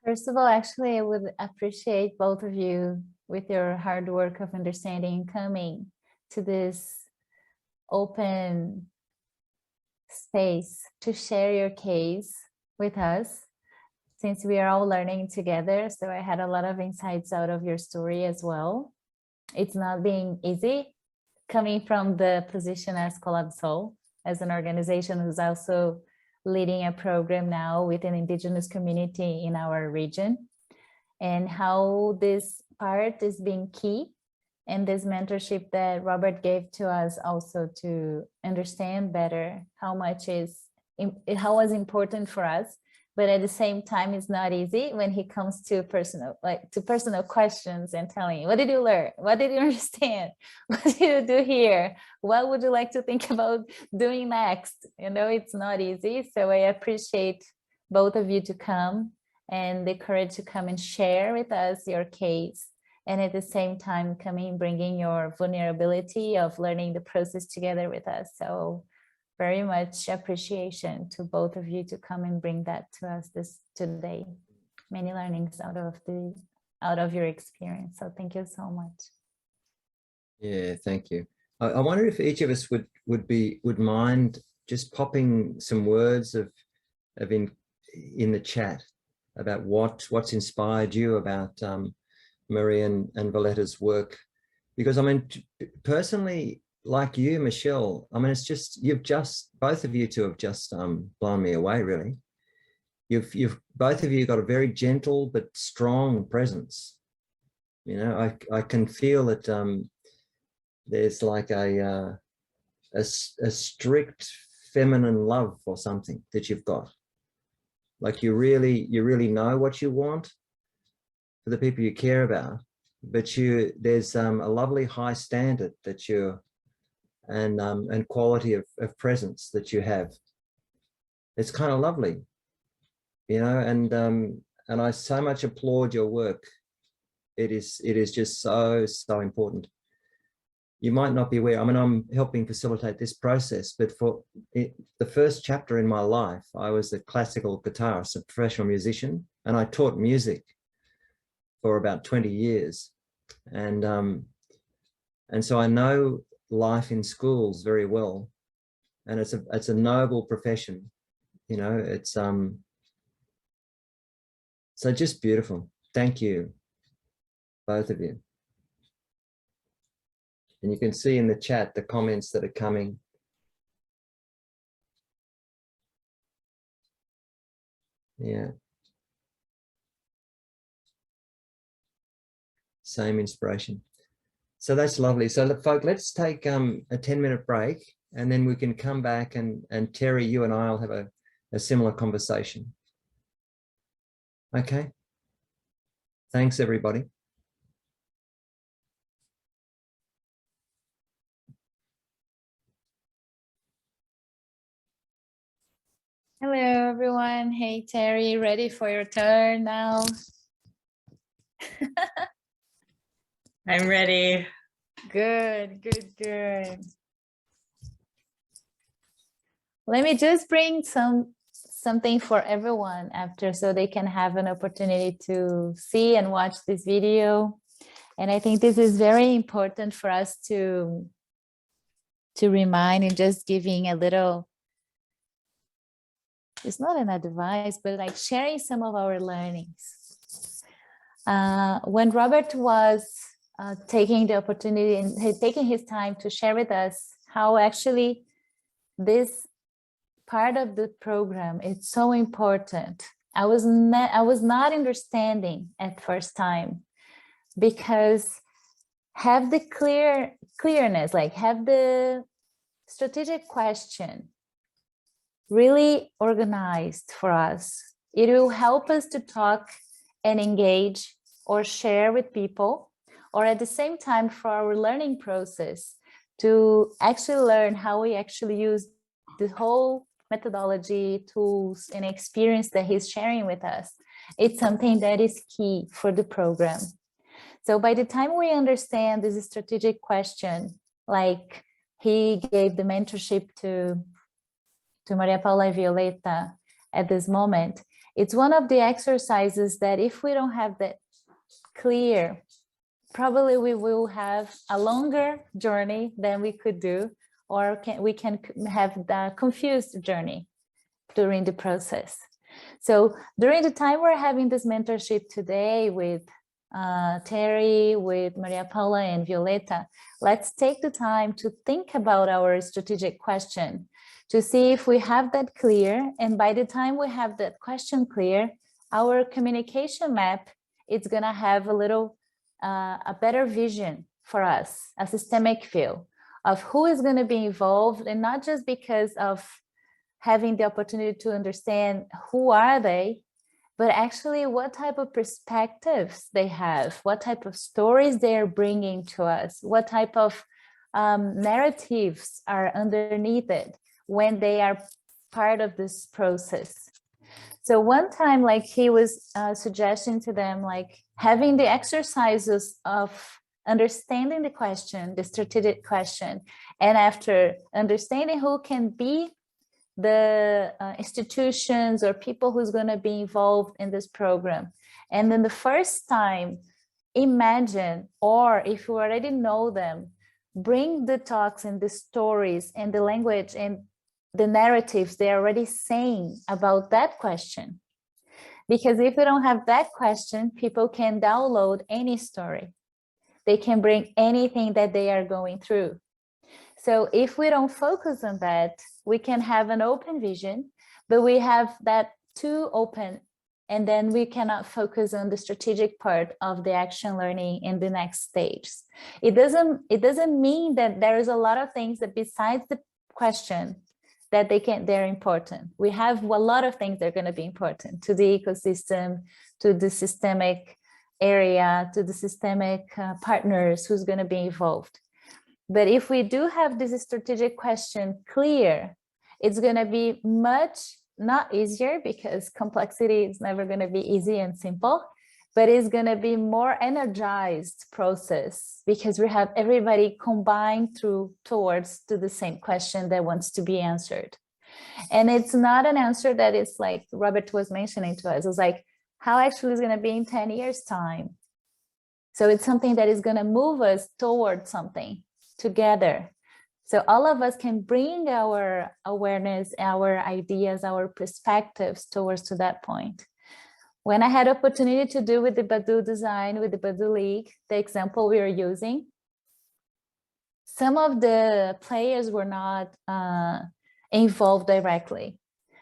First of all, actually, I would appreciate both of you with your hard work of understanding and coming to this open space to share your case with us, since we are all learning together. So I had a lot of insights out of your story as well. It's not being easy coming from the position as Colabsol, as an organization who's also leading a program now with an indigenous community in our region, and how this part is being key, and this mentorship that Robert gave to us also to understand better how was important for us. But at the same time, it's not easy when he comes to personal questions and telling you, what did you learn? What did you understand? What did you do here? What would you like to think about doing next? You know, it's not easy. So I appreciate both of you to come and the courage to come and share with us your case. And at the same time, bringing your vulnerability of learning the process together with us. So very much appreciation to both of you to come and bring that to us today. Many learnings out of your experience. So thank you so much. Yeah, thank you. I wonder if each of us would mind just popping some words of in the chat about what's inspired you about Maria and Valletta's work, because I mean, personally, like you, Michelle, I mean, it's just, both of you two have just blown me away, really. You've both of you got a very gentle but strong presence. You know, I can feel that there's like a strict feminine love or something that you've got. Like you really know what you want for the people you care about, but there's a lovely high standard that and quality of presence that you have. It's kind of lovely, you know, and I so much applaud your work. It is just so important. You might not be aware, I mean, I'm helping facilitate this process, but for the first chapter in my life, I was a classical guitarist, a professional musician, and I taught music for about 20 years. And so I know life in schools very well, and it's a noble profession, you know. It's so just beautiful. Thank you, both of you. And you can see in the chat the comments that are coming. Yeah, same inspiration. So that's lovely. So folks, let's take a 10-minute break, and then we can come back and Terry, you and I will have a similar conversation. Okay. Thanks, everybody. Hello, everyone. Hey, Terry, ready for your turn now? I'm ready. Good. Let me just bring something for everyone after, so they can have an opportunity to see and watch this video. And I think this is very important for us to remind, and just giving a little, it's not an advice, but like sharing some of our learnings. When Robert was taking the opportunity and taking his time to share with us how actually this part of the program is so important, I was not understanding at first time, because have the clearness, like have the strategic question really organized for us. It will help us to talk and engage or share with people, or at the same time for our learning process to actually learn how we actually use the whole methodology, tools, and experience that he's sharing with us. It's something that is key for the program. So by the time we understand this strategic question, like he gave the mentorship to Maria Paula and Violeta at this moment, it's one of the exercises that if we don't have that clear, probably we will have a longer journey than we could do, or we can have the confused journey during the process. So during the time we're having this mentorship today with Terry, with Maria Paula and Violeta, let's take the time to think about our strategic question to see if we have that clear. And by the time we have that question clear, our communication map, it's gonna have a better vision for us, a systemic view of who is gonna be involved, and not just because of having the opportunity to understand who are they, but actually what type of perspectives they have, what type of stories they're bringing to us, what type of narratives are underneath it when they are part of this process. So one time, like he was suggesting to them, like having the exercises of understanding the question, the strategic question, and after understanding who can be the institutions or people who's going to be involved in this program. And then the first time, imagine, or if you already know them, bring the talks and the stories and the language and the narratives they're already saying about that question. Because if you don't have that question, people can download any story. They can bring anything that they are going through. So if we don't focus on that, we can have an open vision, but we have that too open, and then we cannot focus on the strategic part of the action learning in the next stage. It doesn't mean that there is a lot of things that besides the question that they're important. We have a lot of things that are going to be important to the ecosystem, to the systemic area, to the systemic partners who's going to be involved. But if we do have this strategic question clear, it's going to be much not easier, because complexity is never going to be easy and simple, but it's going to be more energized process because we have everybody combined towards the same question that wants to be answered. And it's not an answer that is like Robert was mentioning to us. It's like, how actually is going to be in 10 years time? So it's something that is going to move us towards something together. So all of us can bring our awareness, our ideas, our perspectives towards to that point. When I had opportunity to do with the Badu design, with the Badu League, the example we are using, some of the players were not involved directly.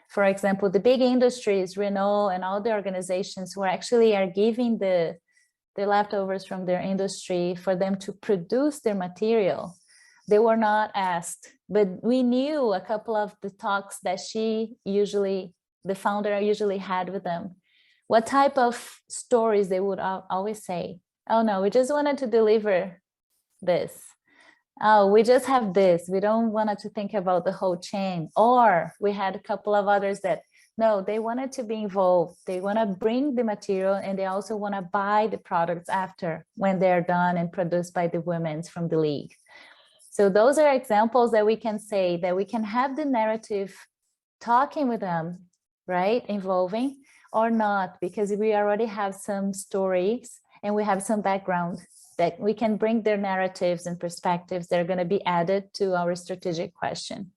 For example, the big industries, Renault and all the organizations who actually are giving the leftovers from their industry for them to produce their material, they were not asked, but we knew a couple of the talks that the founder usually had with them, what type of stories they would always say. Oh no, we just wanted to deliver this. Oh, we just have this. We don't want to think about the whole chain. Or we had a couple of others that, no, they wanted to be involved. They want to bring the material and they also want to buy the products after when they're done and produced by the women from the league. So those are examples that we can say that we can have the narrative talking with them, right? Involving or not, because we already have some stories and we have some background that we can bring their narratives and perspectives that are going to be added to our strategic question.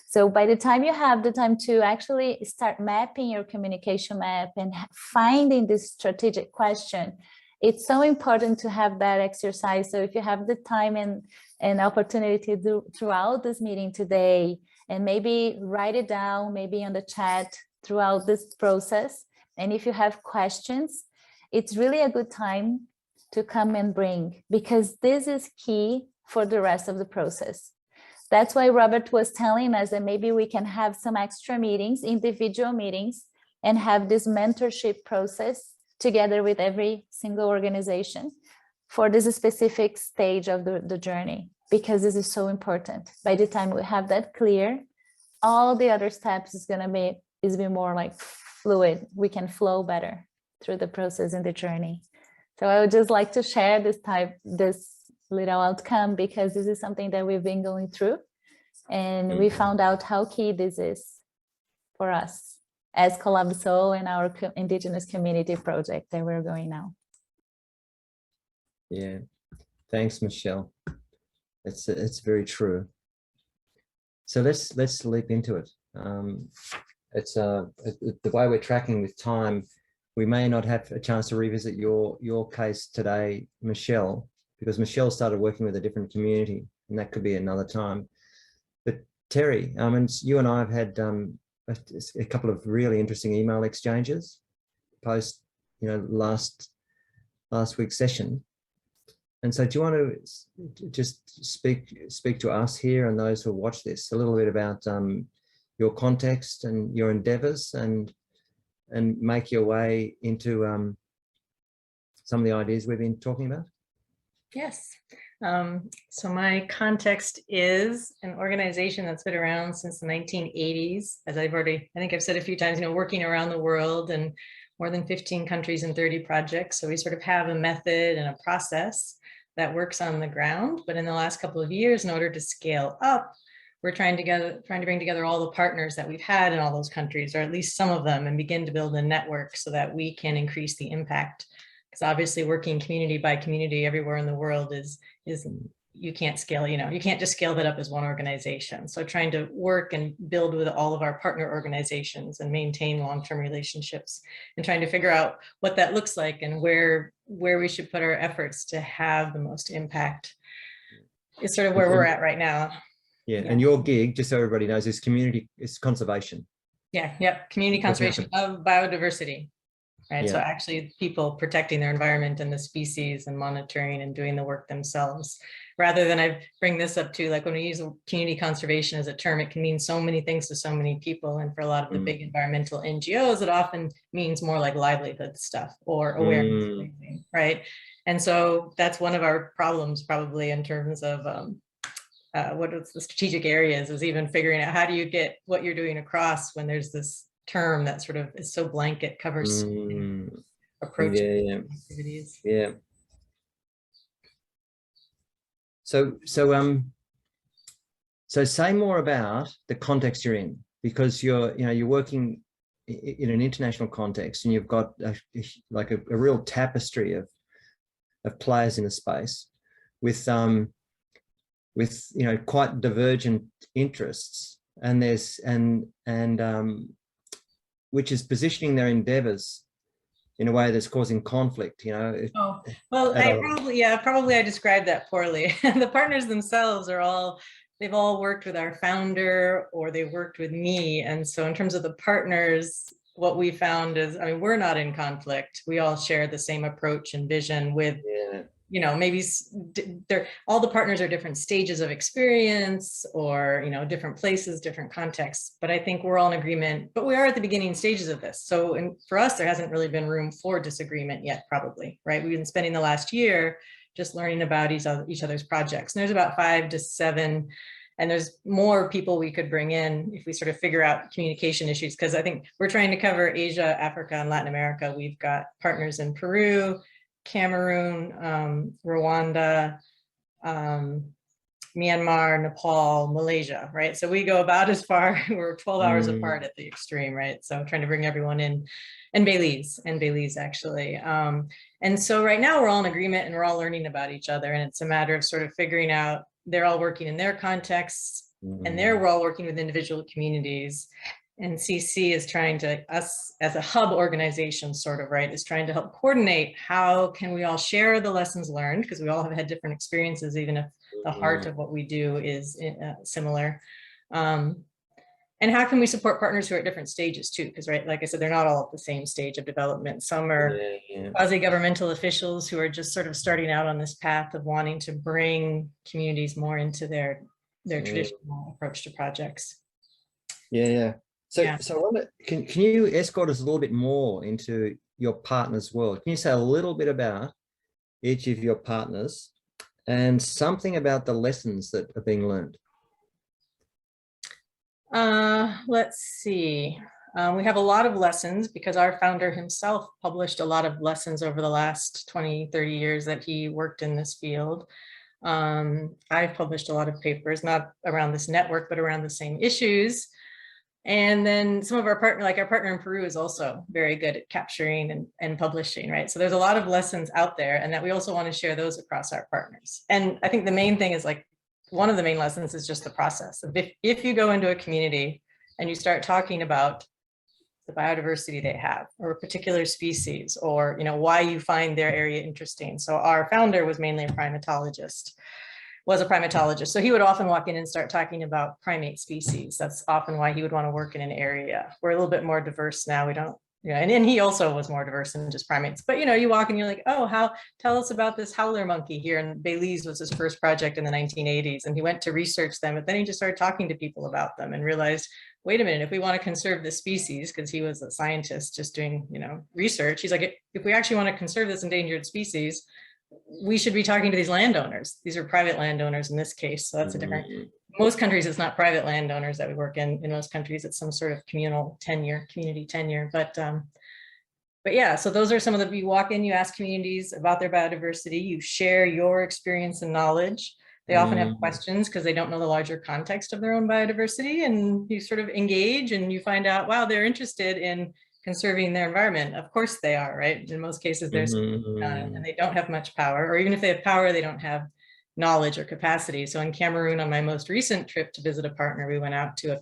So by the time you have the time to actually start mapping your communication map and finding this strategic question, it's so important to have that exercise. So if you have the time and opportunity to do throughout this meeting today, and maybe write it down, maybe on the chat throughout this process. And if you have questions, it's really a good time to come and bring, because this is key for the rest of the process. That's why Robert was telling us that maybe we can have some extra meetings, individual meetings, and have this mentorship process together with every single organization for this specific stage of the journey, because this is so important. By the time we have that clear, all the other steps is going to be more like fluid. We can flow better through the process and the journey. So I would just like to share this little outcome, because this is something that we've been going through, and we found out how key this is for us as Colab-Soul and our Indigenous community project that we're going now. Yeah, thanks, Michelle. It's very true. So let's leap into it. It's the way we're tracking with time. We may not have a chance to revisit your case today, Michelle, because Michelle started working with a different community, and that could be another time. But Terry, and you and I have had a couple of really interesting email exchanges post, last week's session. And so do you want to just speak to us here and those who watch this a little bit about your context and your endeavors, and make your way into some of the ideas we've been talking about? Yes. So my context is an organization that's been around since the 1980s. As I think I've said a few times, working around the world and more than 15 countries and 30 projects. So we sort of have a method and a process that works on the ground. But in the last couple of years, in order to scale up, we're trying to bring together all the partners that we've had in all those countries, or at least some of them, and begin to build a network so that we can increase the impact. Because obviously working community by community everywhere in the world is you can't scale, you can't just scale that up as one organization. So trying to work and build with all of our partner organizations and maintain long-term relationships, and trying to figure out what that looks like and where we should put our efforts to have the most impact is sort of where we're at right now. Yeah, and your gig, just so everybody knows, is conservation. Yeah, yep, community conservation of biodiversity. Right. Yeah. So actually people protecting their environment and the species and monitoring and doing the work themselves, rather than I bring this up to, like, when we use community conservation as a term, it can mean so many things to so many people. And for a lot of the big environmental NGOs, it often means more like livelihood stuff or awareness raising, right? And so that's one of our problems probably in terms of what is the strategic areas, is even figuring out how do you get what you're doing across when there's this term that sort of is so blanket, covers so many approaches, activities. Yeah. So say more about the context you're in, because you're working in an international context, and you've got a real tapestry of players in the space with quite divergent interests, and there's which is positioning their endeavors in a way that's causing conflict, Oh, well, probably I described that poorly. The partners themselves they've all worked with our founder, or they worked with me. And so in terms of the partners, what we found is, we're not in conflict. We all share the same approach and vision with, maybe all the partners are different stages of experience, or, different places, different contexts. But I think we're all in agreement, but we are at the beginning stages of this. So for us, there hasn't really been room for disagreement yet, probably, right? We've been spending the last year just learning about each other's projects. And there's about 5 to 7, and there's more people we could bring in if we sort of figure out communication issues, because I think we're trying to cover Asia, Africa, and Latin America. We've got partners in Peru, Cameroon, Rwanda, Myanmar, Nepal, Malaysia, right? So we go about as far, we're 12 hours apart at the extreme, right? So trying to bring everyone in, and Belize actually. And so right now we're all in agreement, and we're all learning about each other. And it's a matter of sort of figuring out, they're all working in their contexts, and we're all working with individual communities. And CC is trying to, us as a hub organization sort of, right, is trying to help coordinate how can we all share the lessons learned, because we all have had different experiences, even if the heart of what we do is similar. And how can we support partners who are at different stages too? Because, right, like I said, they're not all at the same stage of development. Some are quasi-governmental officials who are just sort of starting out on this path of wanting to bring communities more into their traditional approach to projects. So I wonder, can you escort us a little bit more into your partners' world? Can you say a little bit about each of your partners and something about the lessons that are being learned? Let's see. We have a lot of lessons because our founder himself published a lot of lessons over the last 20, 30 years that he worked in this field. I've published a lot of papers, not around this network, but around the same issues. And then some of our partner, like our partner in Peru, is also very good at capturing and publishing, right? So there's a lot of lessons out there, and that we also want to share those across our partners. And I think the main thing is, like, one of the main lessons is just the process of if you go into a community and you start talking about the biodiversity they have, or a particular species, or, you know, why you find their area interesting. So our founder was mainly a primatologist. So he would often walk in and start talking about primate species. That's often why he would want to work in an area. We're a little bit more diverse now. We don't, you know, and he also was more diverse than just primates. But, you know, you walk and you're like, oh, tell us about this howler monkey here. And Belize was his first project in the 1980s. And he went to research them, but then he just started talking to people about them and realized, wait a minute, if we want to conserve this species, because he was a scientist just doing, you know, research, he's like, if we actually want to conserve this endangered species, we should be talking to these landowners. These are private landowners in this case. So that's a different, most countries, it's not private landowners that we work in most countries, it's some sort of communal tenure, community tenure. But yeah, so those are some of the, you walk in, you ask communities about their biodiversity, you share your experience and knowledge. They often have questions because they don't know the larger context of their own biodiversity, and you sort of engage and you find out, wow, they're interested in conserving their environment. Of course they are, right? In most cases, there's and they don't have much power, or even if they have power, they don't have knowledge or capacity. So in Cameroon, on my most recent trip to visit a partner, we went out to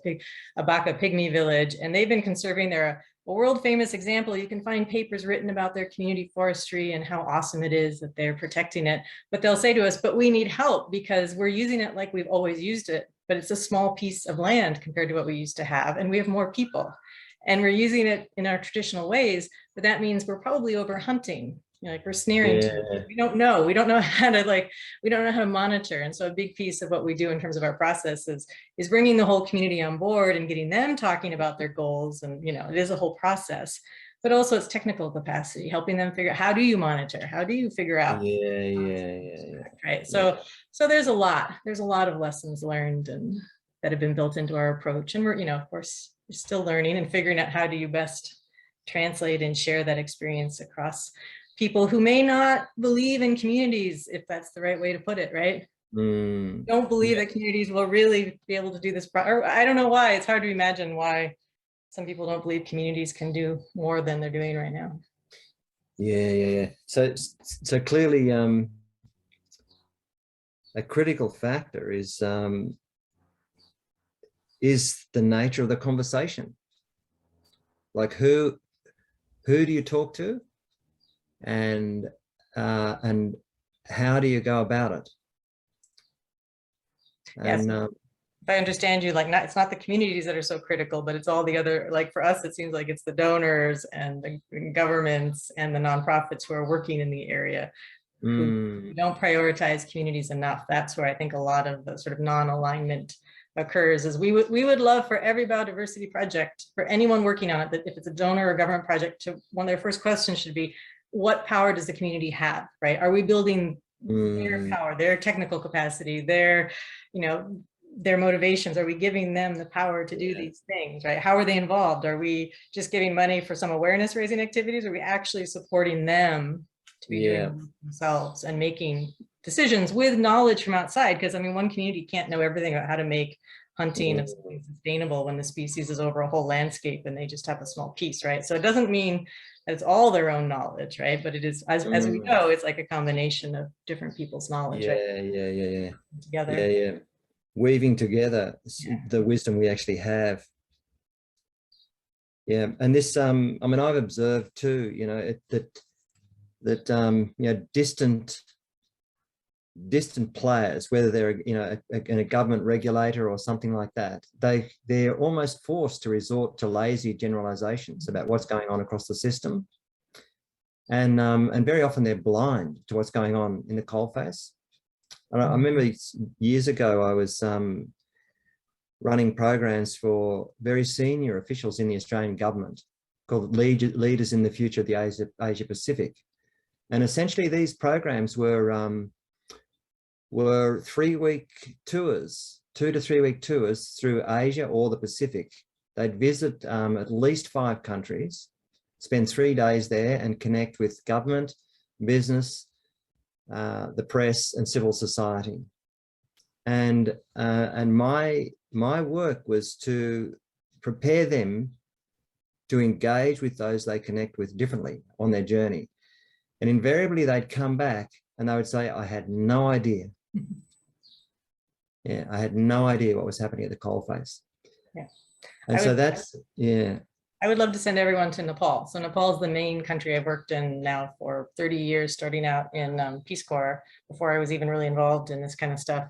a Baka Pygmy village, and they've been conserving. They're a world famous example. You can find papers written about their community forestry and how awesome it is that they're protecting it. But they'll say to us, but we need help because we're using it like we've always used it, but it's a small piece of land compared to what we used to have. And we have more people. And we're using it in our traditional ways, but that means we're probably over hunting. You know, like we're snaring. We don't know how to we don't know how to monitor. And so a big piece of what we do in terms of our process is bringing the whole community on board and getting them talking about their goals. And, you know, it is a whole process, but also it's technical capacity, helping them figure out, how do you monitor? How do you figure out? Right. So there's a lot of lessons learned and that have been built into our approach. And we're, you know, of course, we're still learning and figuring out how do you best translate and share that experience across people who may not believe in communities, if that's the right way to put it, right? Don't believe that communities will really be able to do this. Or I don't know why. It's hard to imagine why some people don't believe communities can do more than they're doing right now. Yeah. So clearly, a critical factor is the nature of the conversation. Like who do you talk to? And how do you go about it? And, yes. If I understand you, like, it's not the communities that are so critical, but it's all the other, like for us, it seems like it's the donors and the governments and the nonprofits who are working in the area who don't prioritize communities enough. That's where I think a lot of the sort of non-alignment occurs. Is we would love for every biodiversity project, for anyone working on it, that if it's a donor or government project, one of their first questions should be, what power does the community have, right? Are we building their power, their technical capacity, their, you know, their motivations? Are we giving them the power to do these things, right? How are they involved? Are we just giving money for some awareness raising activities? Are we actually supporting them to be doing themselves and making decisions with knowledge from outside? Because I mean, one community can't know everything about how to make hunting of something sustainable when the species is over a whole landscape and they just have a small piece, right? So it doesn't mean that it's all their own knowledge, right? But it is, as we know, it's like a combination of different people's knowledge, right? Together. Weaving together the wisdom we actually have. And this, I mean, I've observed too, you know, that you know, distant players, whether they're, you know, a government regulator or something like that, they're almost forced to resort to lazy generalizations about what's going on across the system, and very often they're blind to what's going on in the coalface. And I remember years ago I was running programs for very senior officials in the Australian government called Leaders in the Future of the Asia Pacific, and essentially these programs were 3-week tours 2 to 3 week tours through Asia or the Pacific. They'd visit at least 5 countries, spend 3 days there and connect with government, business, the press and civil society. And my work was to prepare them to engage with those they connect with differently on their journey. And invariably they'd come back and they would say, I had no idea. Yeah, I had no idea what was happening at the coalface. Yeah. And so that's, yeah. I would love to send everyone to Nepal. So Nepal is the main country I've worked in now for 30 years, starting out in Peace Corps before I was even really involved in this kind of stuff.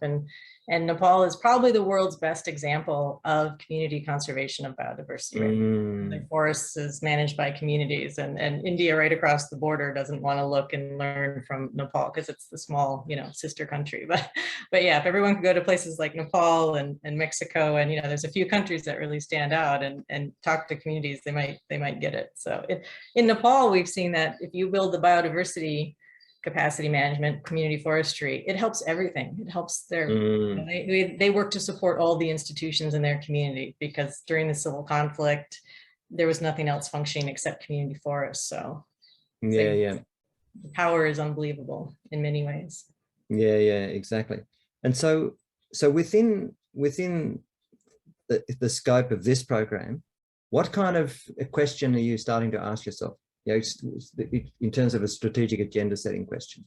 And Nepal is probably the world's best example of community conservation of biodiversity. Right? The forests is managed by communities, and India right across the border doesn't want to look and learn from Nepal because it's the small, sister country. But yeah, if everyone could go to places like Nepal and Mexico, and there's a few countries that really stand out and talk to communities, they might get it. So in Nepal, we've seen that if you build the biodiversity capacity management, community forestry, it helps everything. It helps their, they work to support all the institutions in their community, because during the civil conflict, there was nothing else functioning except community forests. So the power is unbelievable in many ways. Yeah, exactly. And so within the scope of this program, what kind of a question are you starting to ask yourself? In terms of a strategic agenda setting question,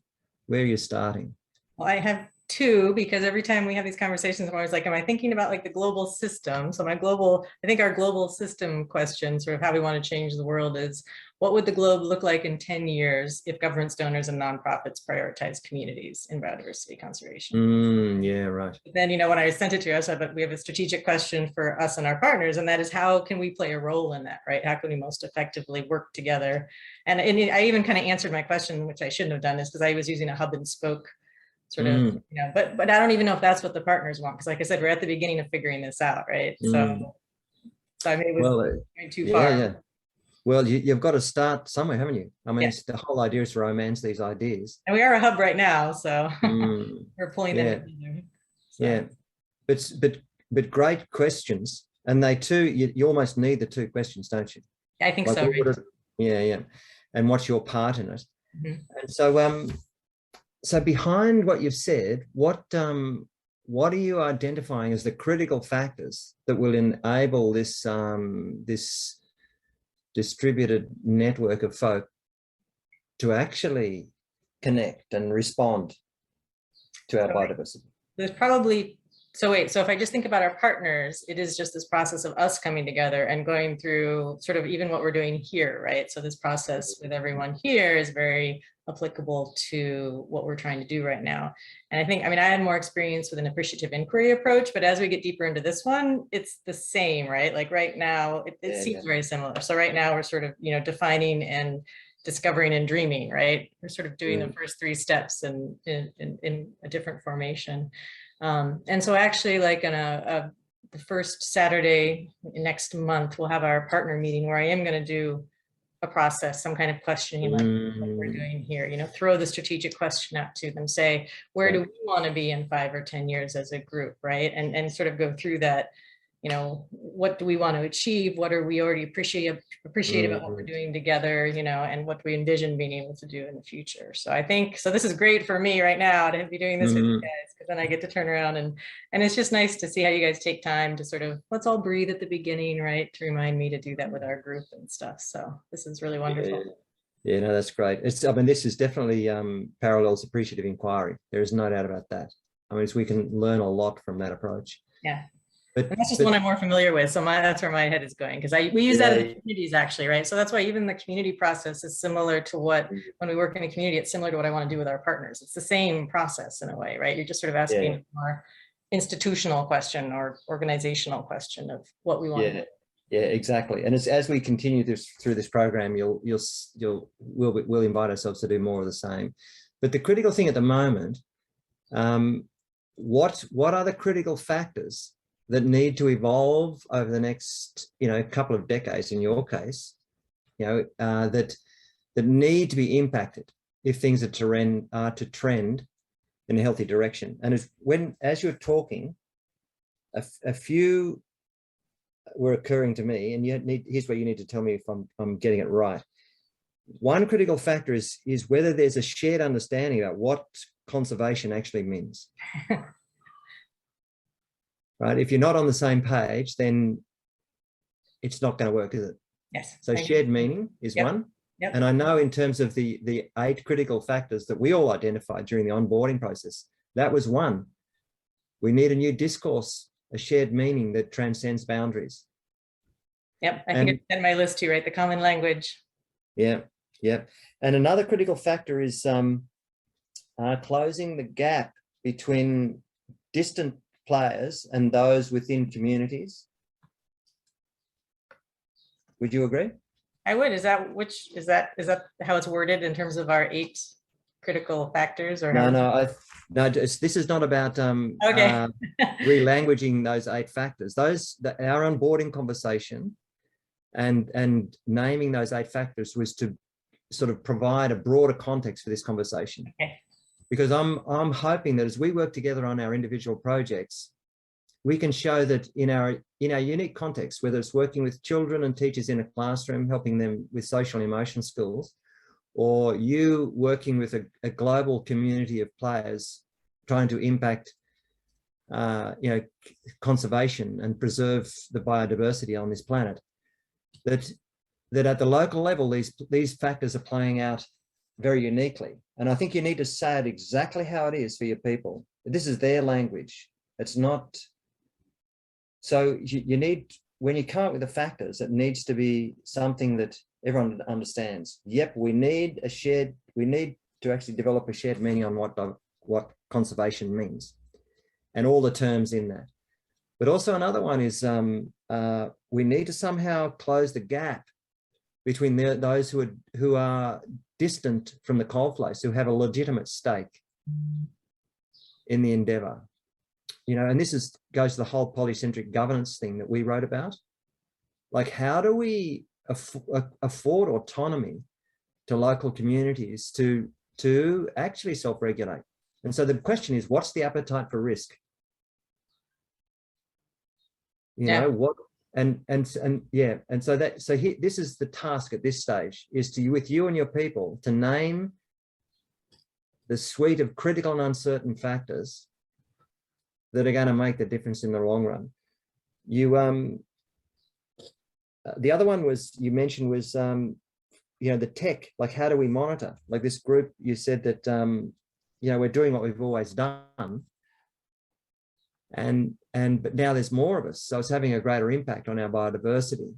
where are you starting? Well, I have 2, because every time we have these conversations, I'm always like, am I thinking about like the global system? So I think our global system question, sort of how we want to change the world, is what would the globe look like in 10 years if governments, donors, and nonprofits prioritize communities in biodiversity conservation? Yeah, right. But then, when I sent it to you, I said, but we have a strategic question for us and our partners, and that is, how can we play a role in that, right? How can we most effectively work together? And I even kind of answered my question, which I shouldn't have done, is because I was using a hub and spoke sort of, but I don't even know if that's what the partners want, because like I said, we're at the beginning of figuring this out, right? So I mean, it was going too far. Yeah. Well, you've got to start somewhere, haven't you? I mean, the whole idea is to romance these ideas. And we are a hub right now, so we're pulling them together. So. Yeah, but great questions, and they too. You almost need the 2 questions, don't you? I think so. Right? Yeah. And what's your part in it? And so, so behind what you've said, what are you identifying as the critical factors that will enable this this distributed network of folk to actually connect and respond to our biodiversity? There's probably, so if I just think about our partners, it is just this process of us coming together and going through sort of even what we're doing here, right? So this process with everyone here is very applicable to what we're trying to do right now. And I had more experience with an appreciative inquiry approach, but as we get deeper into this one, it's the same, right? Like right now, it seems very similar. So right now we're sort of, defining and discovering and dreaming, right? We're sort of doing the first 3 steps in a different formation. And so actually, like on the first Saturday next month, we'll have our partner meeting where I am going to do a process, some kind of questioning, like what we're doing here, throw the strategic question out to them, say, where do we want to be in 5 or 10 years as a group, right? And sort of go through that, what do we want to achieve? What are we already appreciate about what we're doing together, and what we envision being able to do in the future. So I think, so this is great for me right now to be doing this with you guys, because then I get to turn around and it's just nice to see how you guys take time to sort of, let's all breathe at the beginning, right? To remind me to do that with our group and stuff. So this is really wonderful. Yeah, no, that's great. This is definitely parallels appreciative inquiry. There is no doubt about that. We can learn a lot from that approach. Yeah. But that's just one I'm more familiar with. So that's where my head is going, because we use that in the communities actually, right? So that's why even the community process is similar to what, when we work in a community, it's similar to what I want to do with our partners. It's the same process in a way, right? You're just sort of asking a more institutional question or organizational question of what we want to do. Yeah, exactly. And as we continue through this program, we'll invite ourselves to do more of the same. But the critical thing at the moment, what are the critical factors that need to evolve over the next, couple of decades in your case, that need to be impacted if things are to trend in a healthy direction? And as you're talking, a few were occurring to me, and here's where you need to tell me if I'm getting it right. One critical factor is whether there's a shared understanding about what conservation actually means. Right? If you're not on the same page, then it's not going to work, is it? Yes. So shared meaning is one. Yep. And I know in terms of the 8 critical factors that we all identified during the onboarding process, that was one. We need a new discourse, a shared meaning that transcends boundaries. Yep, I think it's in my list too, right? The common language. Yeah, yeah. And another critical factor is closing the gap between distant players and those within communities. Would you agree? I would. Is that how it's worded in terms of our 8 critical factors? Or No, this is not about relanguaging those 8 factors. Our onboarding conversation and naming those 8 factors was to sort of provide a broader context for this conversation. Okay. Because I'm hoping that as we work together on our individual projects, we can show that in our unique context, whether it's working with children and teachers in a classroom, helping them with social and emotional skills, or you working with a global community of players trying to impact conservation and preserve the biodiversity on this planet, that at the local level, these factors are playing out very uniquely. And I think you need to say it exactly how it is for your people. This is their language. It's not. So you need, when you come up with the factors, it needs to be something that everyone understands. Yep, we need to actually develop a shared meaning on what conservation means and all the terms in that. But also another one is we need to somehow close the gap between those who are distant from the coalface, who have a legitimate stake in the endeavour. And this goes to the whole polycentric governance thing that we wrote about. Like, how do we afford autonomy to local communities to actually self-regulate? And so the question is, what's the appetite for risk? This is the task at this stage, is to, with you and your people, to name the suite of critical and uncertain factors that are going to make the difference in the long run. The other one you mentioned was the tech. Like, how do we monitor? Like this group, you said that we're doing what we've always done, but now there's more of us, so it's having a greater impact on our biodiversity.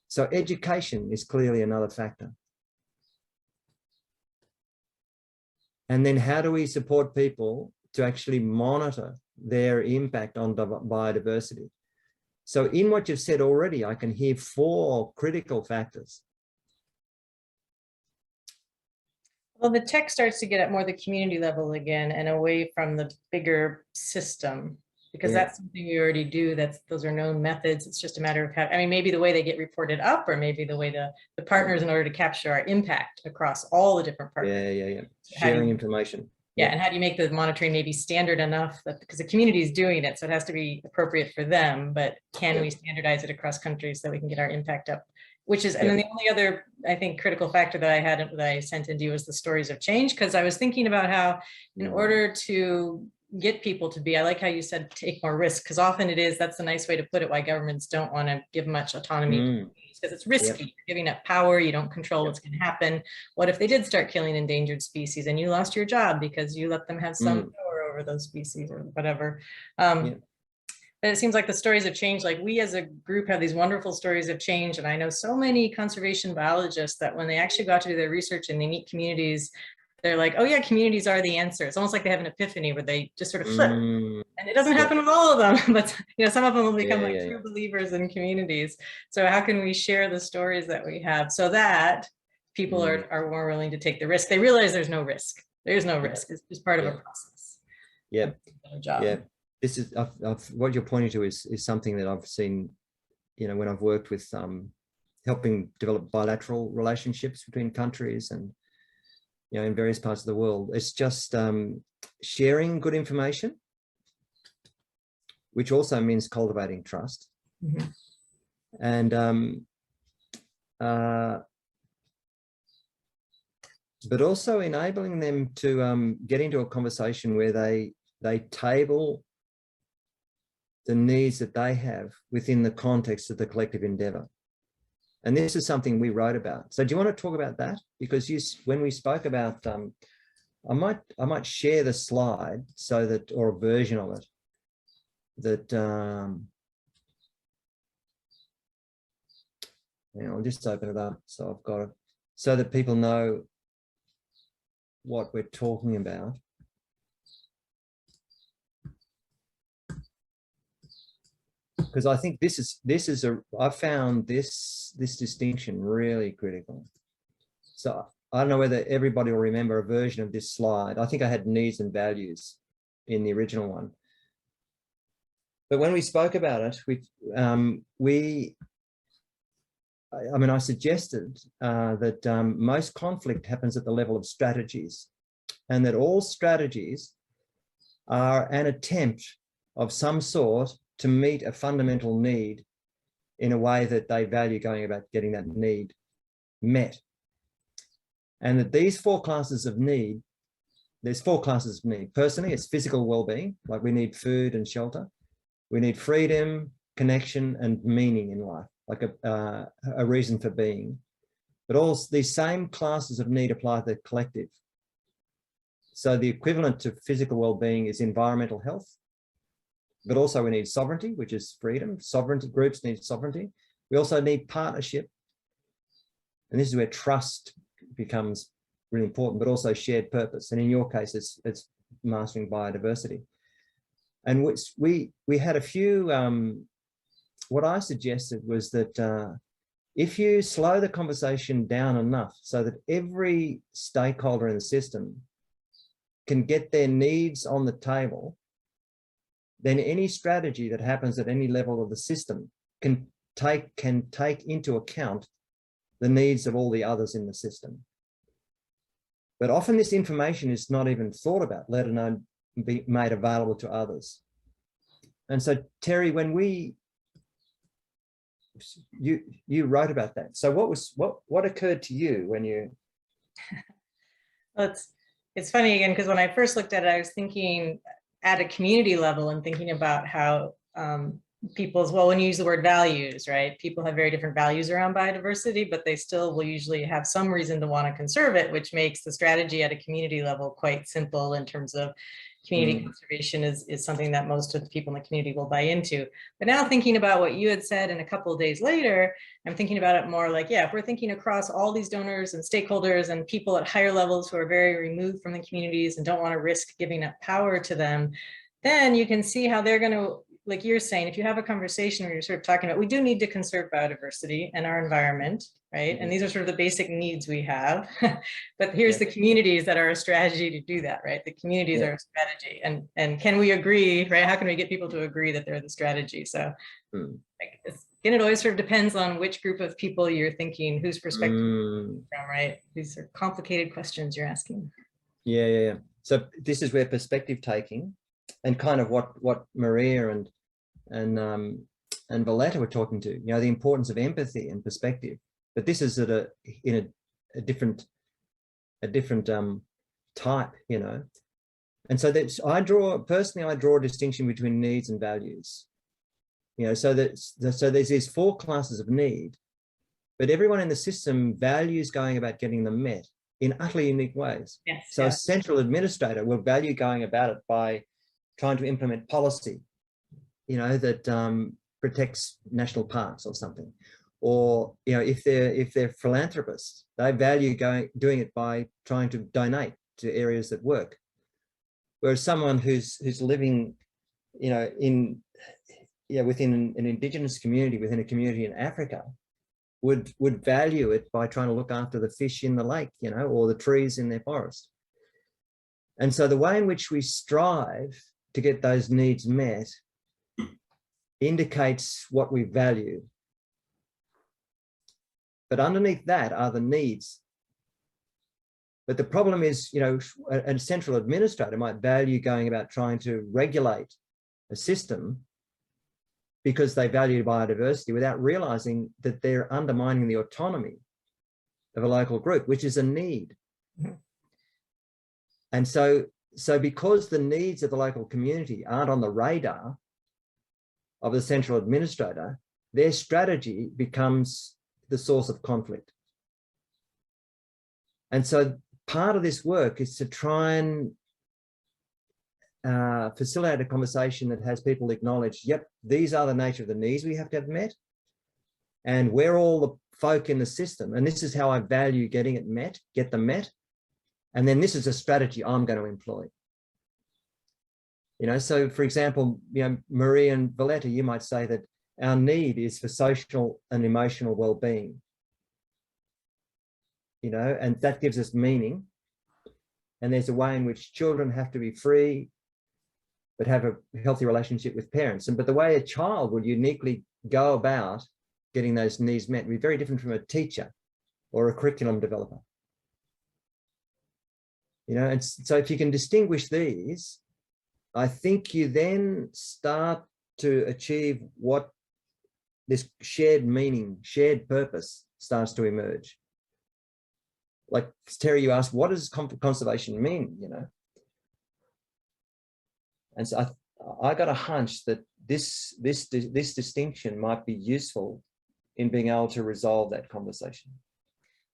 So education is clearly another factor. And then how do we support people to actually monitor their impact on biodiversity? So in what you've said already, I can hear 4 critical factors. Well, the tech starts to get at more the community level again and away from the bigger system, because that's something we already do. Those are known methods. It's just a matter of maybe the way they get reported up, or maybe the way the partners, in order to capture our impact across all the different partners. Sharing information. Yeah, and how do you make the monitoring maybe standard enough that, because the community is doing it, so it has to be appropriate for them, but can we standardize it across countries so we can get our impact up? Which is, and then the only other, I think, critical factor that I sent into you was the stories of change, because I was thinking about how, in order to get people to be, I like how you said take more risk, because often that's the nice way to put it, why governments don't want to give much autonomy, because it's risky. You're giving up power, you don't control what's going to happen. What if they did start killing endangered species and you lost your job because you let them have some power over those species or whatever? But it seems like the stories of change, like we as a group have these wonderful stories of change. And I know so many conservation biologists that when they actually go out to do their research and they meet communities, they're like, oh yeah, communities are the answer. It's almost like they have an epiphany where they just sort of flip. And it doesn't happen with all of them, but some of them will become true believers in communities. So how can we share the stories that we have so that people are more willing to take the risk? They realize there's no risk. There's no risk. It's just part of a process. This is what you're pointing to is something that I've seen, when I've worked with helping develop bilateral relationships between countries and in various parts of the world. It's just sharing good information which also means cultivating trust. Mhm. And but also enabling them to get into a conversation where they table the needs that they have within the context of the collective endeavor. And this is something we wrote about. So do you want to talk about that? Because when we spoke about, I might share the slide so that, or a version of it, that, I'll just open it up so I've got it, so that people know what we're talking about. Because I think I found this distinction really critical. So I don't know whether everybody will remember a version of this slide. I think I had needs and values in the original one. But when we spoke about it, I suggested that most conflict happens at the level of strategies, and that all strategies are an attempt of some sort to meet a fundamental need in a way that they value going about getting that need met. And that these four classes of need, there's four classes of need. Personally, it's physical well-being, like we need food and shelter. We need freedom, connection, and meaning in life, like a reason for being. But all these same classes of need apply to the collective. So the equivalent to physical well-being is environmental health, but also we need sovereignty, which is freedom. Sovereignty groups need sovereignty. We also need partnership. And this is where trust becomes really important, but also shared purpose. And in your case, it's mastering biodiversity. And we had a few, what I suggested was that if you slow the conversation down enough so that every stakeholder in the system can get their needs on the table, then any strategy that happens at any level of the system can take into account the needs of all the others in the system. But often this information is not even thought about, let alone be made available to others. And so, Terry, when you wrote about that. So what occurred to you when you? Well, it's funny again, because when I first looked at it, I was thinking at a community level and thinking about how people's, well, when you use the word values, right? People have very different values around biodiversity, but they still will usually have some reason to want to conserve it, which makes the strategy at a community level quite simple in terms of community conservation is something that most of the people in the community will buy into. But now thinking about what you had said, and a couple of days later, I'm thinking about it more like, yeah, if we're thinking across all these donors and stakeholders and people at higher levels who are very removed from the communities and don't want to risk giving up power to them, then you can see how they're going to, like you're saying, if you have a conversation where you're sort of talking about, we do need to conserve biodiversity and our environment, right? And these are sort of the basic needs we have. But here's the communities that are a strategy to do that, right? The communities are a strategy. And can we agree, right? How can we get people to agree that they're the strategy? So like, again, it always sort of depends on which group of people you're thinking, whose perspective from, right? These are complicated questions you're asking. Yeah. So this is where perspective taking and kind of what Maria and Violetta were talking to, the importance of empathy and perspective. But this is at in a different type, And so that's, I draw a distinction between needs and values. So there's these four classes of need, but everyone in the system values going about getting them met in utterly unique ways. Yes, so a central administrator will value going about it by trying to implement policy, that protects national parks or something. Or, if they're philanthropists, they value doing it by trying to donate to areas that work. Whereas someone who's living, within an indigenous community, within a community in Africa, would value it by trying to look after the fish in the lake, or the trees in their forest. And so the way in which we strive to get those needs met indicates what we value. But underneath that are the needs. But the problem is, a central administrator might value going about trying to regulate a system because they value biodiversity without realizing that they're undermining the autonomy of a local group, which is a need. And so because the needs of the local community aren't on the radar of the central administrator, their strategy becomes the source of conflict. And so part of this work is to try and facilitate a conversation that has people acknowledge, yep, these are the nature of the needs we have to have met. And we're all the folk in the system. And this is how I value getting it met, get them met. And then this is a strategy I'm going to employ. You know, so for example, you know, Marie and Valletta, you might say that our need is for social and emotional well-being. You know, and that gives us meaning. And there's a way in which children have to be free, but have a healthy relationship with parents. But the way a child would uniquely go about getting those needs met would be very different from a teacher or a curriculum developer. You know, and so if you can distinguish these, I think you then start to achieve what this shared meaning, shared purpose starts to emerge. Like Terry, you asked, what does conservation mean, you know? And so I got a hunch that this distinction might be useful in being able to resolve that conversation.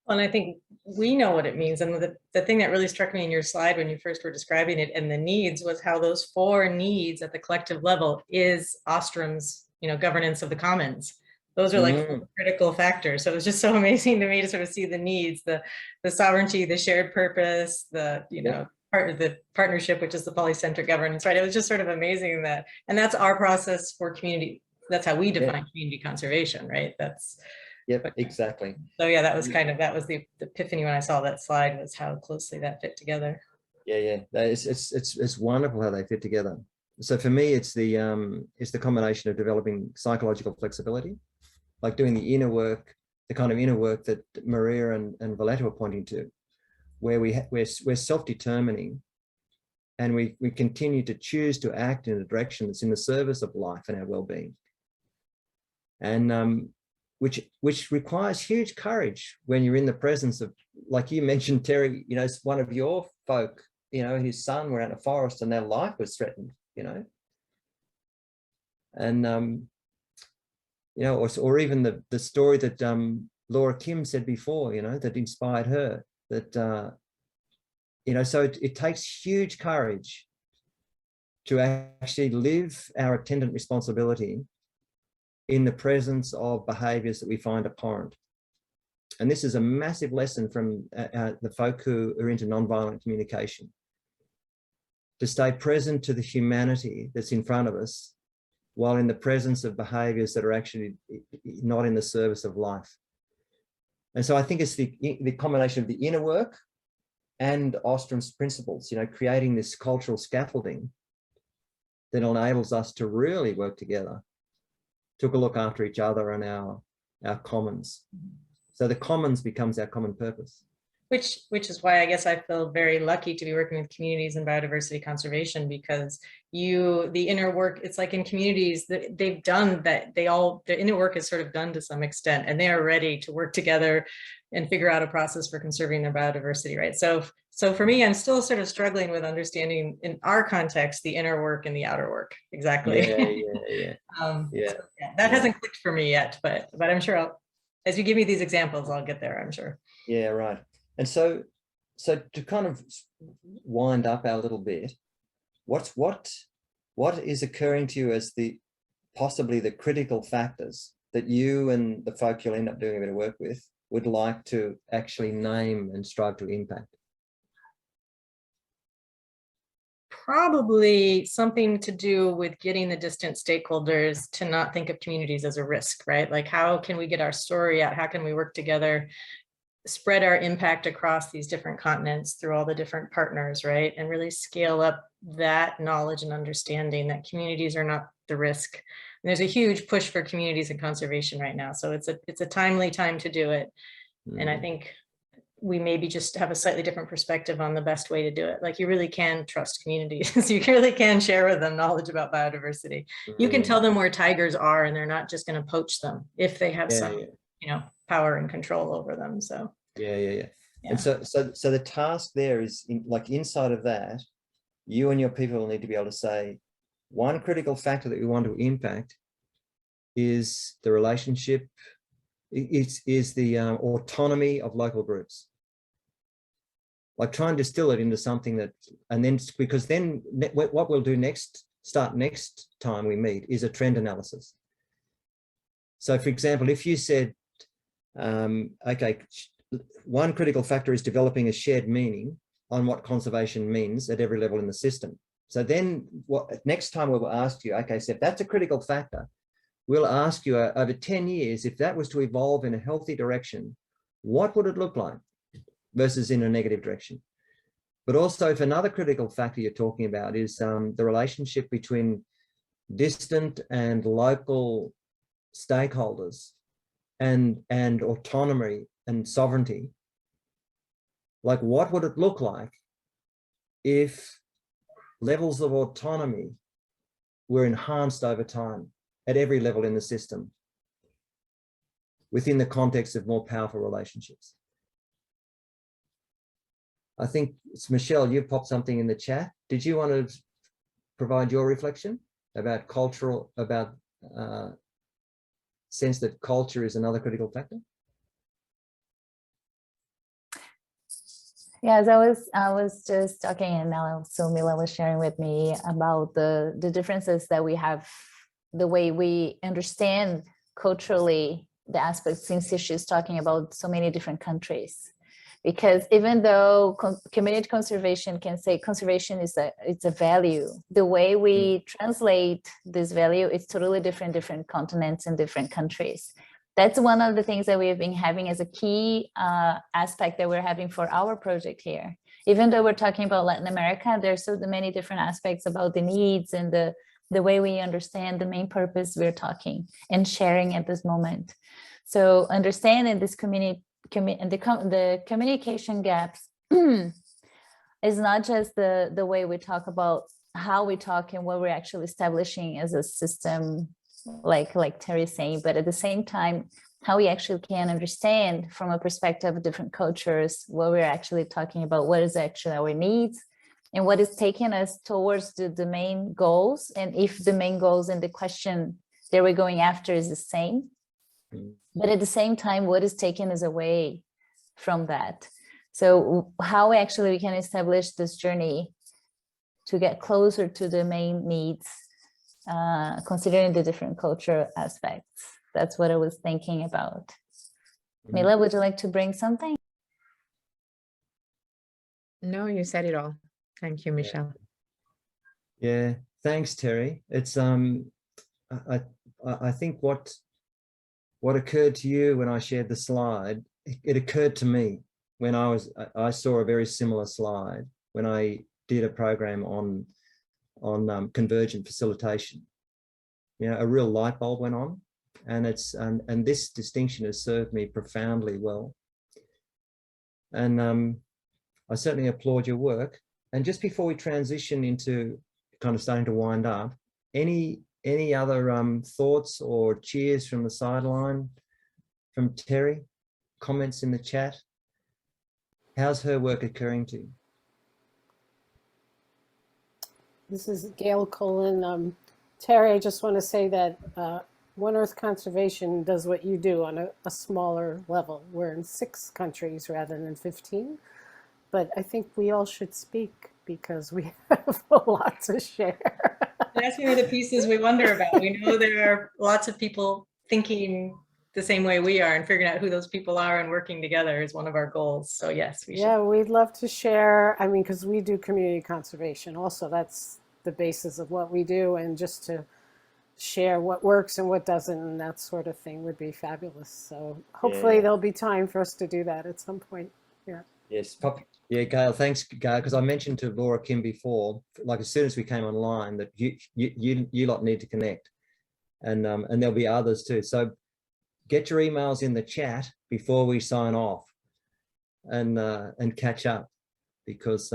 Well, and I think we know what it means. And the thing that really struck me in your slide when you first were describing it and the needs was how those 4 needs at the collective level is Ostrom's, you know, governance of the commons. Those are like critical factors. So it was just so amazing to me to sort of see the needs, the sovereignty, the shared purpose, the, you know, the partnership, which is the polycentric governance, right? It was just sort of amazing that, and that's our process for community. That's how we define community conservation, right? That's, yep, exactly. So yeah, that was kind of, that was the epiphany when I saw that slide, was how closely that fit together. Yeah, it's wonderful how they fit together. So for me, it's the combination of developing psychological flexibility, like doing the inner work, the kind of inner work that Maria and Valletta were pointing to, where we're self-determining, and we continue to choose to act in a direction that's in the service of life and our well-being, and which requires huge courage when you're in the presence of, like you mentioned, Terry, you know, one of your folk, you know, his son were out in a forest and their life was threatened, you know, and you know, or even the story that Laura Kim said before, you know, that inspired her, that you know, so it takes huge courage to actually live our attendant responsibility in the presence of behaviors that we find abhorrent. And this is a massive lesson from the folk who are into nonviolent communication, to stay present to the humanity that's in front of us while in the presence of behaviors that are actually not in the service of life. And so I think it's the combination of the inner work and Ostrom's principles, you know, creating this cultural scaffolding that enables us to really work together, to look after each other and our commons. So the commons becomes our common purpose. Which is why I guess I feel very lucky to be working with communities in biodiversity conservation, because the inner work, it's like in communities that they've done that, the inner work is sort of done to some extent, and they are ready to work together and figure out a process for conserving their biodiversity, right? So for me, I'm still sort of struggling with understanding in our context, the inner work and the outer work. Exactly. Yeah. That hasn't clicked for me yet, but I'm sure as you give me these examples, I'll get there, I'm sure. Yeah, right. And so to kind of wind up our little bit, what is occurring to you as possibly the critical factors that you and the folk you'll end up doing a bit of work with would like to actually name and strive to impact? Probably something to do with getting the distant stakeholders to not think of communities as a risk, right? Like, how can we get our story out? How can we work together, spread our impact across these different continents through all the different partners, right? And really scale up that knowledge and understanding that communities are not the risk. And there's a huge push for communities and conservation right now. So it's a timely time to do it. And I think we maybe just have a slightly different perspective on the best way to do it. Like you really can trust communities. You really can share with them knowledge about biodiversity. You can tell them where tigers are and they're not just going to poach them if they have some, you know, power and control over them. So yeah. And so the task there is like inside of that, you and your people need to be able to say, one critical factor that we want to impact is the relationship, is the autonomy of local groups. Like try and distill it into something that, and then, because then what we'll do next time we meet is a trend analysis. So for example, if you said, okay, one critical factor is developing a shared meaning on what conservation means at every level in the system. So then next time we will ask you, okay, so if that's a critical factor, we'll ask you over 10 years, if that was to evolve in a healthy direction, what would it look like versus in a negative direction? But also if another critical factor you're talking about is the relationship between distant and local stakeholders and autonomy and sovereignty, like what would it look like if levels of autonomy were enhanced over time at every level in the system within the context of more powerful relationships? I think it's Michelle, you popped something in the chat. Did you want to provide your reflection about cultural, about sense that culture is another critical factor? Yes, I was just talking, and now so Mila was sharing with me about the differences that we have, the way we understand culturally the aspects, since she's talking about so many different countries. Because even though community conservation can say conservation is it's a value, the way we translate this value is totally different continents and different countries. That's one of the things that we have been having as a key aspect that we're having for our project here. Even though we're talking about Latin America, there's so many different aspects about the needs and the way we understand the main purpose we're talking and sharing at this moment. So understanding this the communication gaps is not just the way we talk about how we talk and what we're actually establishing as a system, like Terry's saying, but at the same time, how we actually can understand from a perspective of different cultures, what we're actually talking about, what is actually our needs, and what is taking us towards the main goals, and if the main goals and the question that we're going after is the same. But at the same time, what is taking us away from that? So how actually we can establish this journey to get closer to the main needs, considering the different cultural aspects. That's what I was thinking about. Mila, would you like to bring something? No, you said it all. Thank you, Michelle. Yeah, thanks, Terry. It's I think what occurred to you when I shared the slide, it occurred to me when I saw a very similar slide when I did a program on convergent facilitation. You know, a real light bulb went on, and and this distinction has served me profoundly well. And I certainly applaud your work. And just before we transition into kind of starting to wind up, any other thoughts or cheers from the sideline from Terry? Comments in the chat? How's her work occurring to you? This is Gail Colin. Terry, I just want to say that One Earth Conservation does what you do on a smaller level. We're in 6 countries rather than 15, but I think we all should speak because we have a lot to share. That's one of the pieces we wonder about. We know there are lots of people thinking the same way we are, and figuring out who those people are and working together is one of our goals. So yes, we should. Yeah, we'd love to share. I mean, because we do community conservation also. That's the basis of what we do, and just to share what works and what doesn't and that sort of thing would be fabulous. So hopefully there'll be time for us to do that at some point. Yeah. Yes. Yeah, Gail, thanks, Gail, because I mentioned to Laura Kim before, like as soon as we came online, that you lot need to connect, and there'll be others too. So get your emails in the chat before we sign off, and catch up, because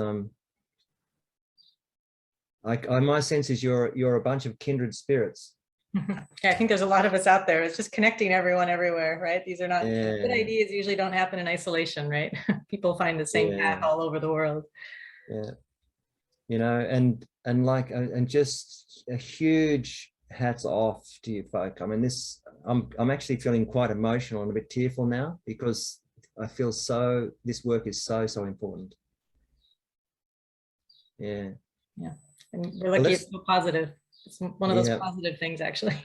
my sense is you're a bunch of kindred spirits. Yeah, I think there's a lot of us out there. It's just connecting everyone everywhere, right? These are not good Yeah. ideas. Usually don't happen in isolation, right? People find the same path all over the world. Yeah, you know, and just a huge hats off to you folk. I mean, I'm actually feeling quite emotional and a bit tearful now, because I feel this work is so important. Yeah. Yeah, and we're lucky it's so positive. It's one of those positive things, actually.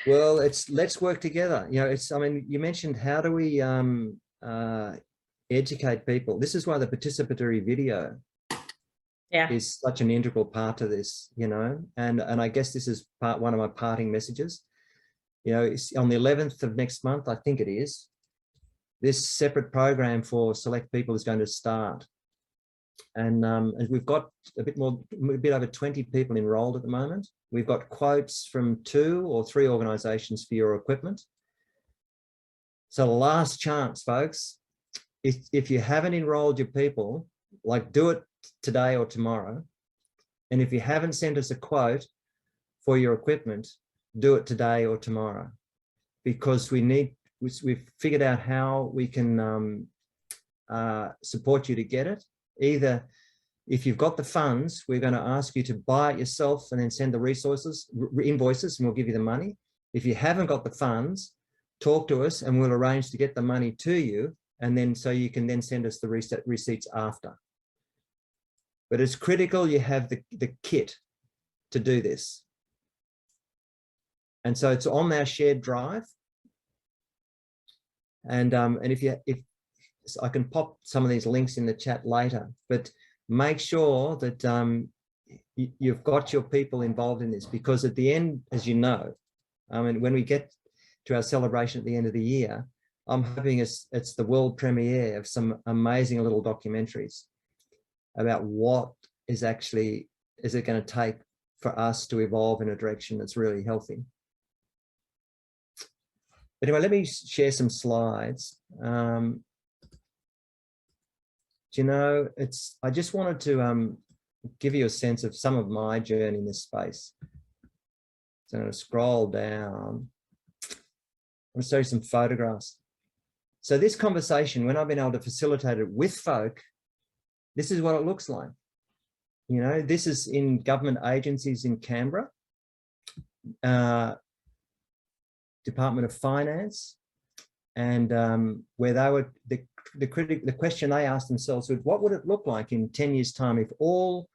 Well, let's work together. You know, I mean, you mentioned, how do we educate people? This is why the participatory video is such an integral part to this, you know, and I guess this is one of my parting messages. You know, it's on the 11th of next month, I think it is, this separate program for select people is going to start. And we've got a bit over 20 people enrolled at the moment. We've got quotes from 2 or 3 organizations for your equipment. So last chance, folks, if you haven't enrolled your people, like, do it today or tomorrow. And if you haven't sent us a quote for your equipment, do it today or tomorrow, because we've figured out how we can support you to get it. Either, if you've got the funds, we're going to ask you to buy it yourself and then send the invoices, and we'll give you the money. If you haven't got the funds, talk to us and we'll arrange to get the money to you, and then so you can then send us the receipts after. But it's critical you have the kit to do this. And so it's on our shared drive. And if I can pop some of these links in the chat later, but make sure that you've got your people involved in this, because at the end, as you know, I mean, when we get to our celebration at the end of the year, I'm hoping it's the world premiere of some amazing little documentaries about what is it going to take for us to evolve in a direction that's really healthy. But anyway, let me share some slides. You know, I just wanted to give you a sense of some of my journey in this space. So I'm going to scroll down. I'm going to show you some photographs. So this conversation, when I've been able to facilitate it with folk, this is what it looks like. You know, this is in government agencies in Canberra, Department of Finance, and where they were, the question they asked themselves was, what would it look like in 10 years' time if all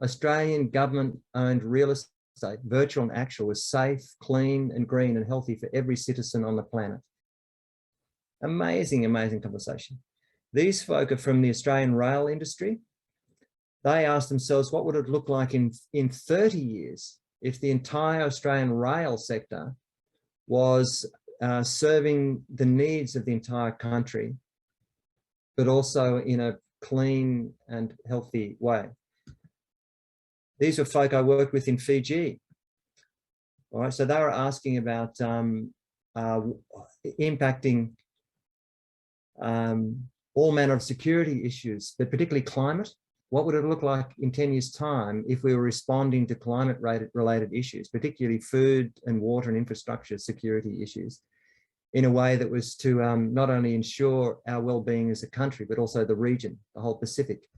Australian government-owned real estate, virtual and actual, was safe, clean and green and healthy for every citizen on the planet? Amazing, amazing conversation. These folk are from the Australian rail industry. They asked themselves, what would it look like in 30 years if the entire Australian rail sector was serving the needs of the entire country, but also in a clean and healthy way? These were folk I worked with in Fiji. All right, so they were asking about impacting all manner of security issues, but particularly climate. What would it look like in 10 years' time if we were responding to climate-related issues, particularly food and water and infrastructure security issues, in a way that was to not only ensure our well-being as a country, but also the region, the whole Pacific?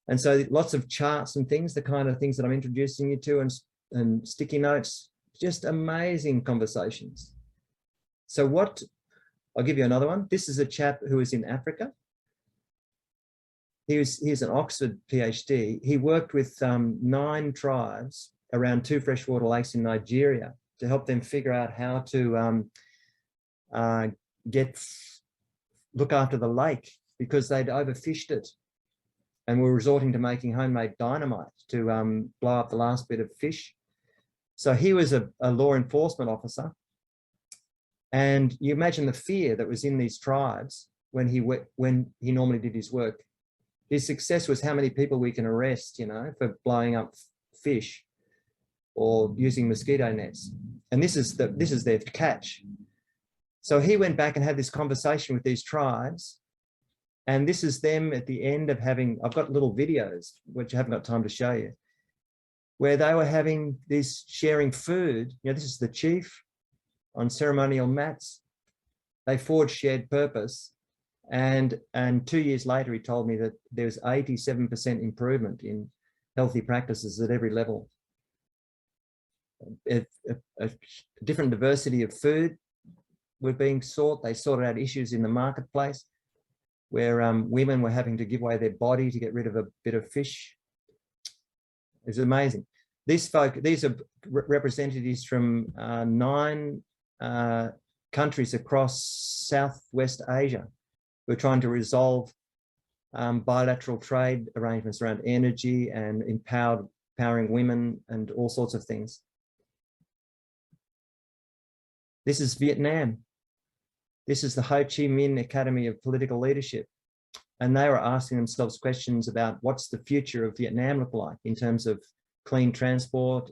And so lots of charts and things, the kind of things that I'm introducing you to, and sticky notes, just amazing conversations. So I'll give you another one. This is a chap who is in Africa. He's an Oxford PhD. He worked with 9 tribes around 2 freshwater lakes in Nigeria to help them figure out how to look after the lake, because they'd overfished it and were resorting to making homemade dynamite to blow up the last bit of fish. So he was a law enforcement officer. And you imagine the fear that was in these tribes when he normally did his work. His success was how many people we can arrest, you know, for blowing up fish or using mosquito nets. And this is their catch. So he went back and had this conversation with these tribes And this is them at the end of having, I've got little videos, which I haven't got time to show you, where they were having this sharing food. You know, this is the chief on ceremonial mats. They forged shared purpose. And 2 years later, he told me that there's 87% improvement in healthy practices at every level. A different diversity of food were being sought. They sorted out issues in the marketplace where women were having to give away their body to get rid of a bit of fish. It's amazing. These are representatives from 9 countries across Southwest Asia. We're trying to resolve bilateral trade arrangements around energy and empowering women and all sorts of things. This is Vietnam. This is the Ho Chi Minh Academy of Political Leadership. And they were asking themselves questions about what's the future of Vietnam look like in terms of clean transport,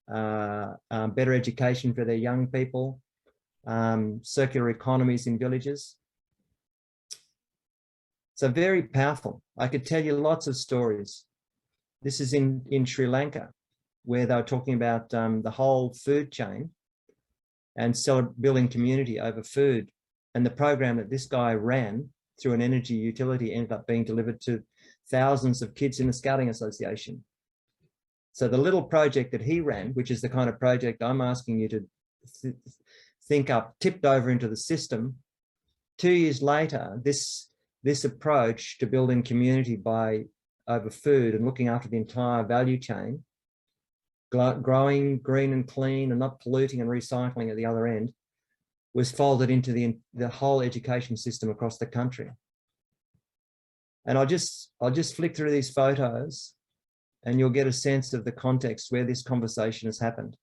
better education for their young people, circular economies in villages. So very powerful. I could tell you lots of stories. This is in Sri Lanka, where they were talking about the whole food chain and building community over food. And the program that this guy ran through an energy utility ended up being delivered to thousands of kids in the Scouting Association. So the little project that he ran, which is the kind of project I'm asking you to think up, tipped over into the system. 2 years later, this approach to building community over food and looking after the entire value chain, growing green and clean and not polluting and recycling at the other end, was folded into the whole education system across the country. And I'll just flick through these photos and you'll get a sense of the context where this conversation has happened.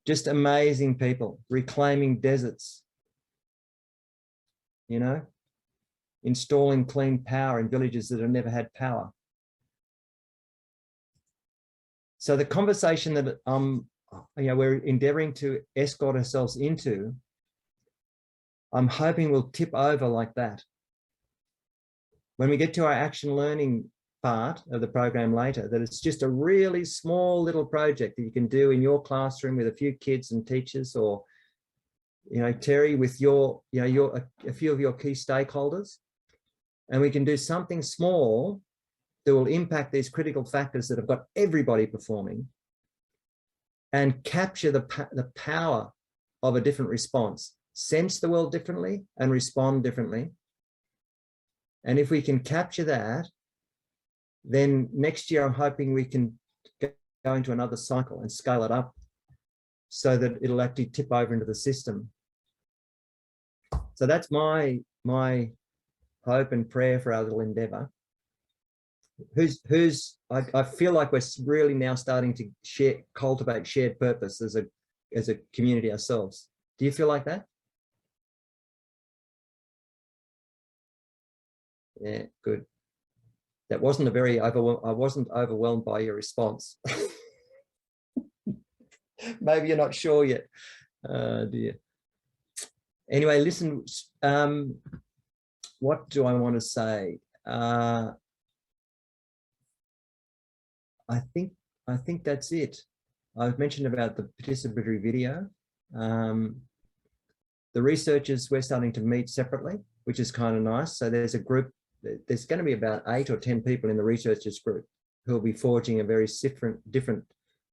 Just amazing people reclaiming deserts, you know, installing clean power in villages that have never had power. So the conversation that we're endeavoring to escort ourselves into, I'm hoping will tip over like that. When we get to our action learning part of the program later, that it's just a really small little project that you can do in your classroom with a few kids and teachers, or, you know, Terry, with a few of your key stakeholders, and we can do something small that will impact these critical factors that have got everybody performing and capture the power of a different response, sense the world differently and respond differently. And if we can capture that, then next year I'm hoping we can go into another cycle and scale it up so that it'll actually tip over into the system. So that's my hope and prayer for our little endeavor. I feel like we're really now starting to cultivate shared purpose as a community ourselves. Do you feel like that? Yeah, good. That wasn't I wasn't overwhelmed by your response. Maybe you're not sure yet. Dear. Anyway, listen, what do I want to say? I think that's it. I've mentioned about the participatory video. The researchers, we're starting to meet separately, which is kind of nice. So there's a group, there's going to be about 8 or 10 people in the researchers group who will be forging a very different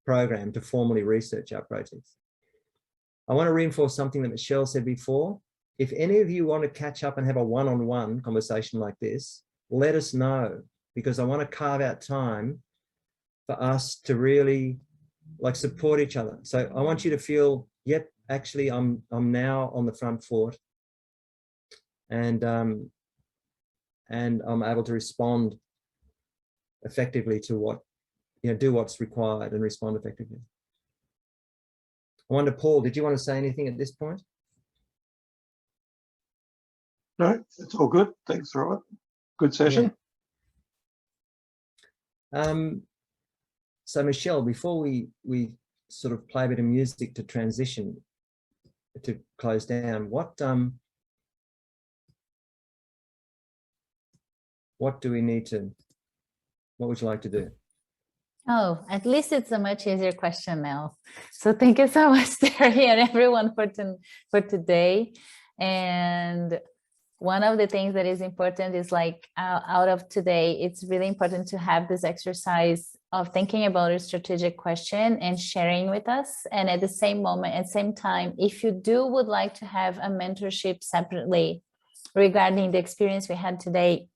program to formally research our projects. I want to reinforce something that Michelle said before. If any of you want to catch up and have a one-on-one conversation like this, let us know, because I want to carve out time for us to really support each other. So I want you to feel, yep, actually I'm now on the front foot, and I'm able to respond effectively to do what's required and respond effectively. I wonder, Paul, did you want to say anything at this point? No, it's all good. Thanks, Robert. Good session. Yeah. So Michelle, before we sort of play a bit of music to transition to close down, what what do we need to, what would you like to do? Oh, at least it's a much easier question now. So thank you so much, Terry, and everyone for today. And one of the things that is important is like out of today, it's really important to have this exercise of thinking about a strategic question and sharing with us. And at the same moment, at the same time, if you would like to have a mentorship separately regarding the experience we had today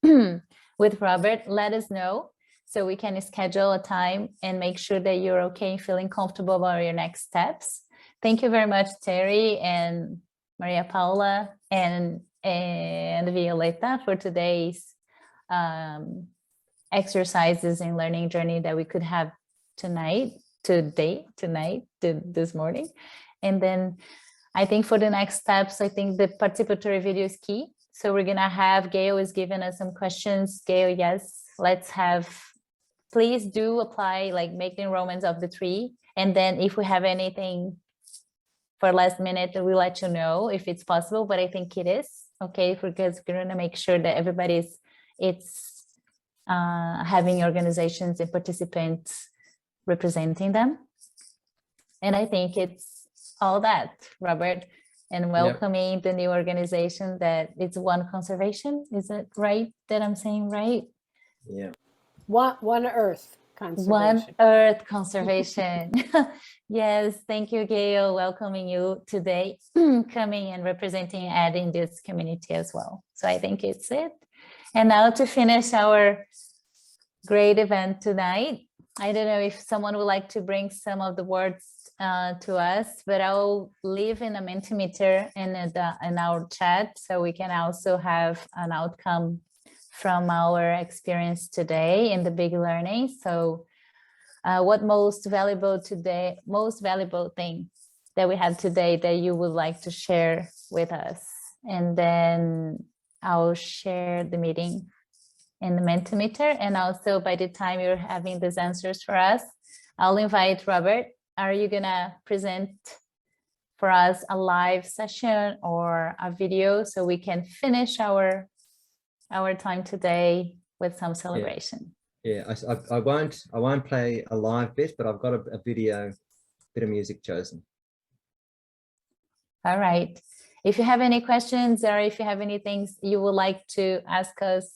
with Robert, let us know so we can schedule a time and make sure that you're okay and feeling comfortable about your next steps. Thank you very much, Terry and Maria Paula and Violeta for today's exercises and learning journey that we could have this morning. And then I think for the next steps, I think the participatory video is key. So we're gonna have, Gail is giving us some questions. Gail, yes, let's have, please do apply, like make the enrollments of the 3. And then if we have anything for last minute, we'll let you know if it's possible, but I think it is, okay, because we're gonna make sure that everybody's, having organizations and participants representing them. And I think it's all that, Robert, and welcoming the new organization that it's One Conservation. Is it right that I'm saying right? Yeah. One Earth Conservation. One Earth Conservation. Yes, thank you, Gail, welcoming you today, coming and representing Ed in this community as well. So I think it's it. And now to finish our great event tonight, I don't know if someone would like to bring some of the words to us, but I'll leave in a Mentimeter in our chat so we can also have an outcome from our experience today in the big learning. So what most valuable thing that we had today that you would like to share with us? And then I'll share the meeting in the Mentimeter. And also by the time you're having these answers for us, I'll invite Robert. Are you gonna present for us a live session or a video so we can finish our time today with some celebration? Yeah, I won't play a live bit, but I've got a video, bit of music chosen. All right. If you have any questions or if you have any things you would like to ask us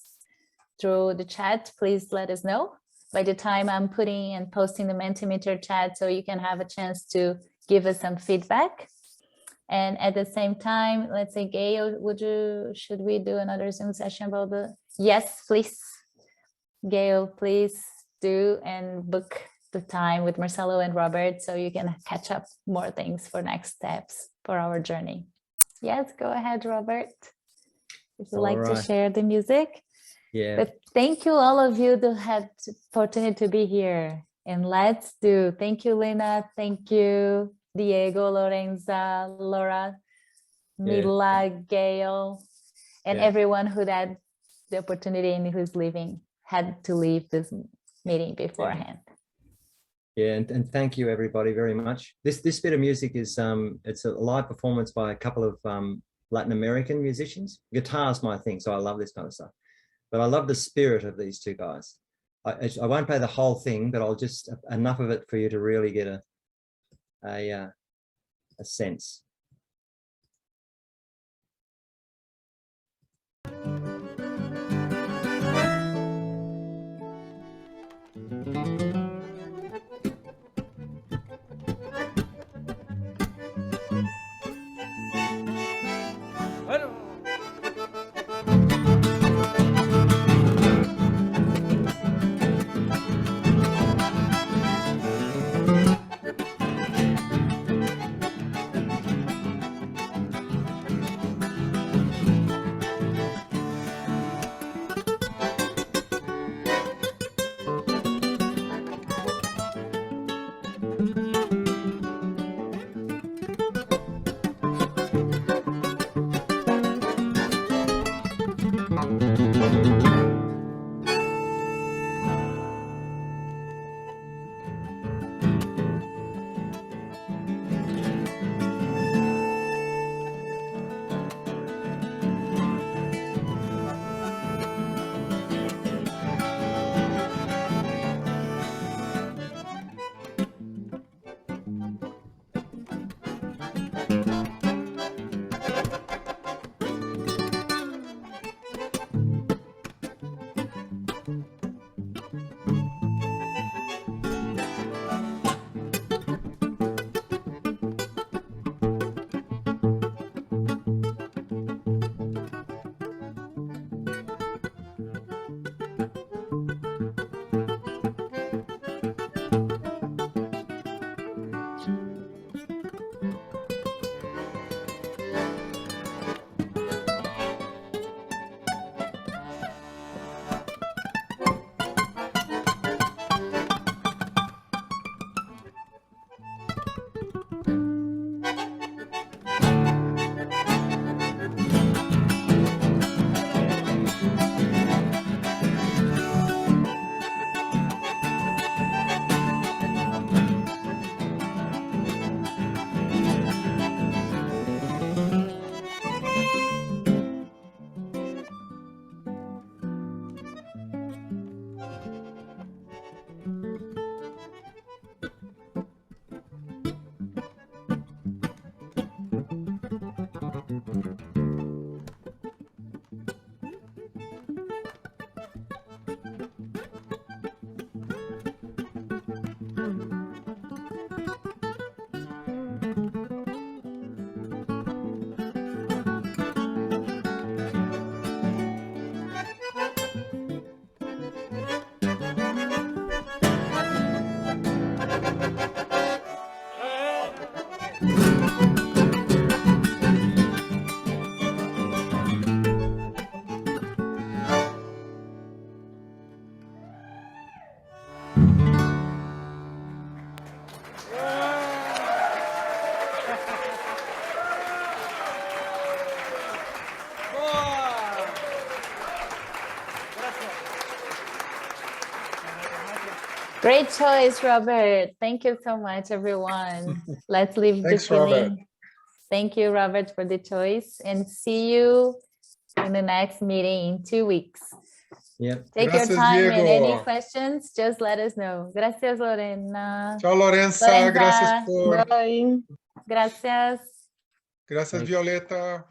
through the chat, please let us know. By the time I'm putting and posting the Mentimeter chat, so you can have a chance to give us some feedback. And at the same time, let's say, Gail, should we do another Zoom session about the, yes, please. Gail, please do and book the time with Marcelo and Robert so you can catch up more things for next steps for our journey. Yes, go ahead, Robert. If you'd like to share the music. Yeah. But thank you all of you that had the opportunity to be here. And let's do. Thank you, Lena. Thank you, Diego, Lorenza, Laura, Mila, Gail, and everyone who had the opportunity and who's leaving, had to leave this meeting beforehand. Yeah, and thank you everybody very much. This bit of music is it's a live performance by a couple of Latin American musicians. Guitar's my thing, so I love this kind of stuff. But I love the spirit of these two guys. I won't play the whole thing, but I'll just enough of it for you to really get a sense. Great choice, Robert. Thank you so much, everyone. Let's leave the Thanks, Robert. feeling. Thank you, Robert, for the choice, and see you in the next meeting in 2 weeks. Yep. Take Gracias, your time, and any Diego. questions, just let us know. Gracias, Lorena. Chao, Lorenza. Lorenza. Gracias por. Gracias. Gracias, Violeta.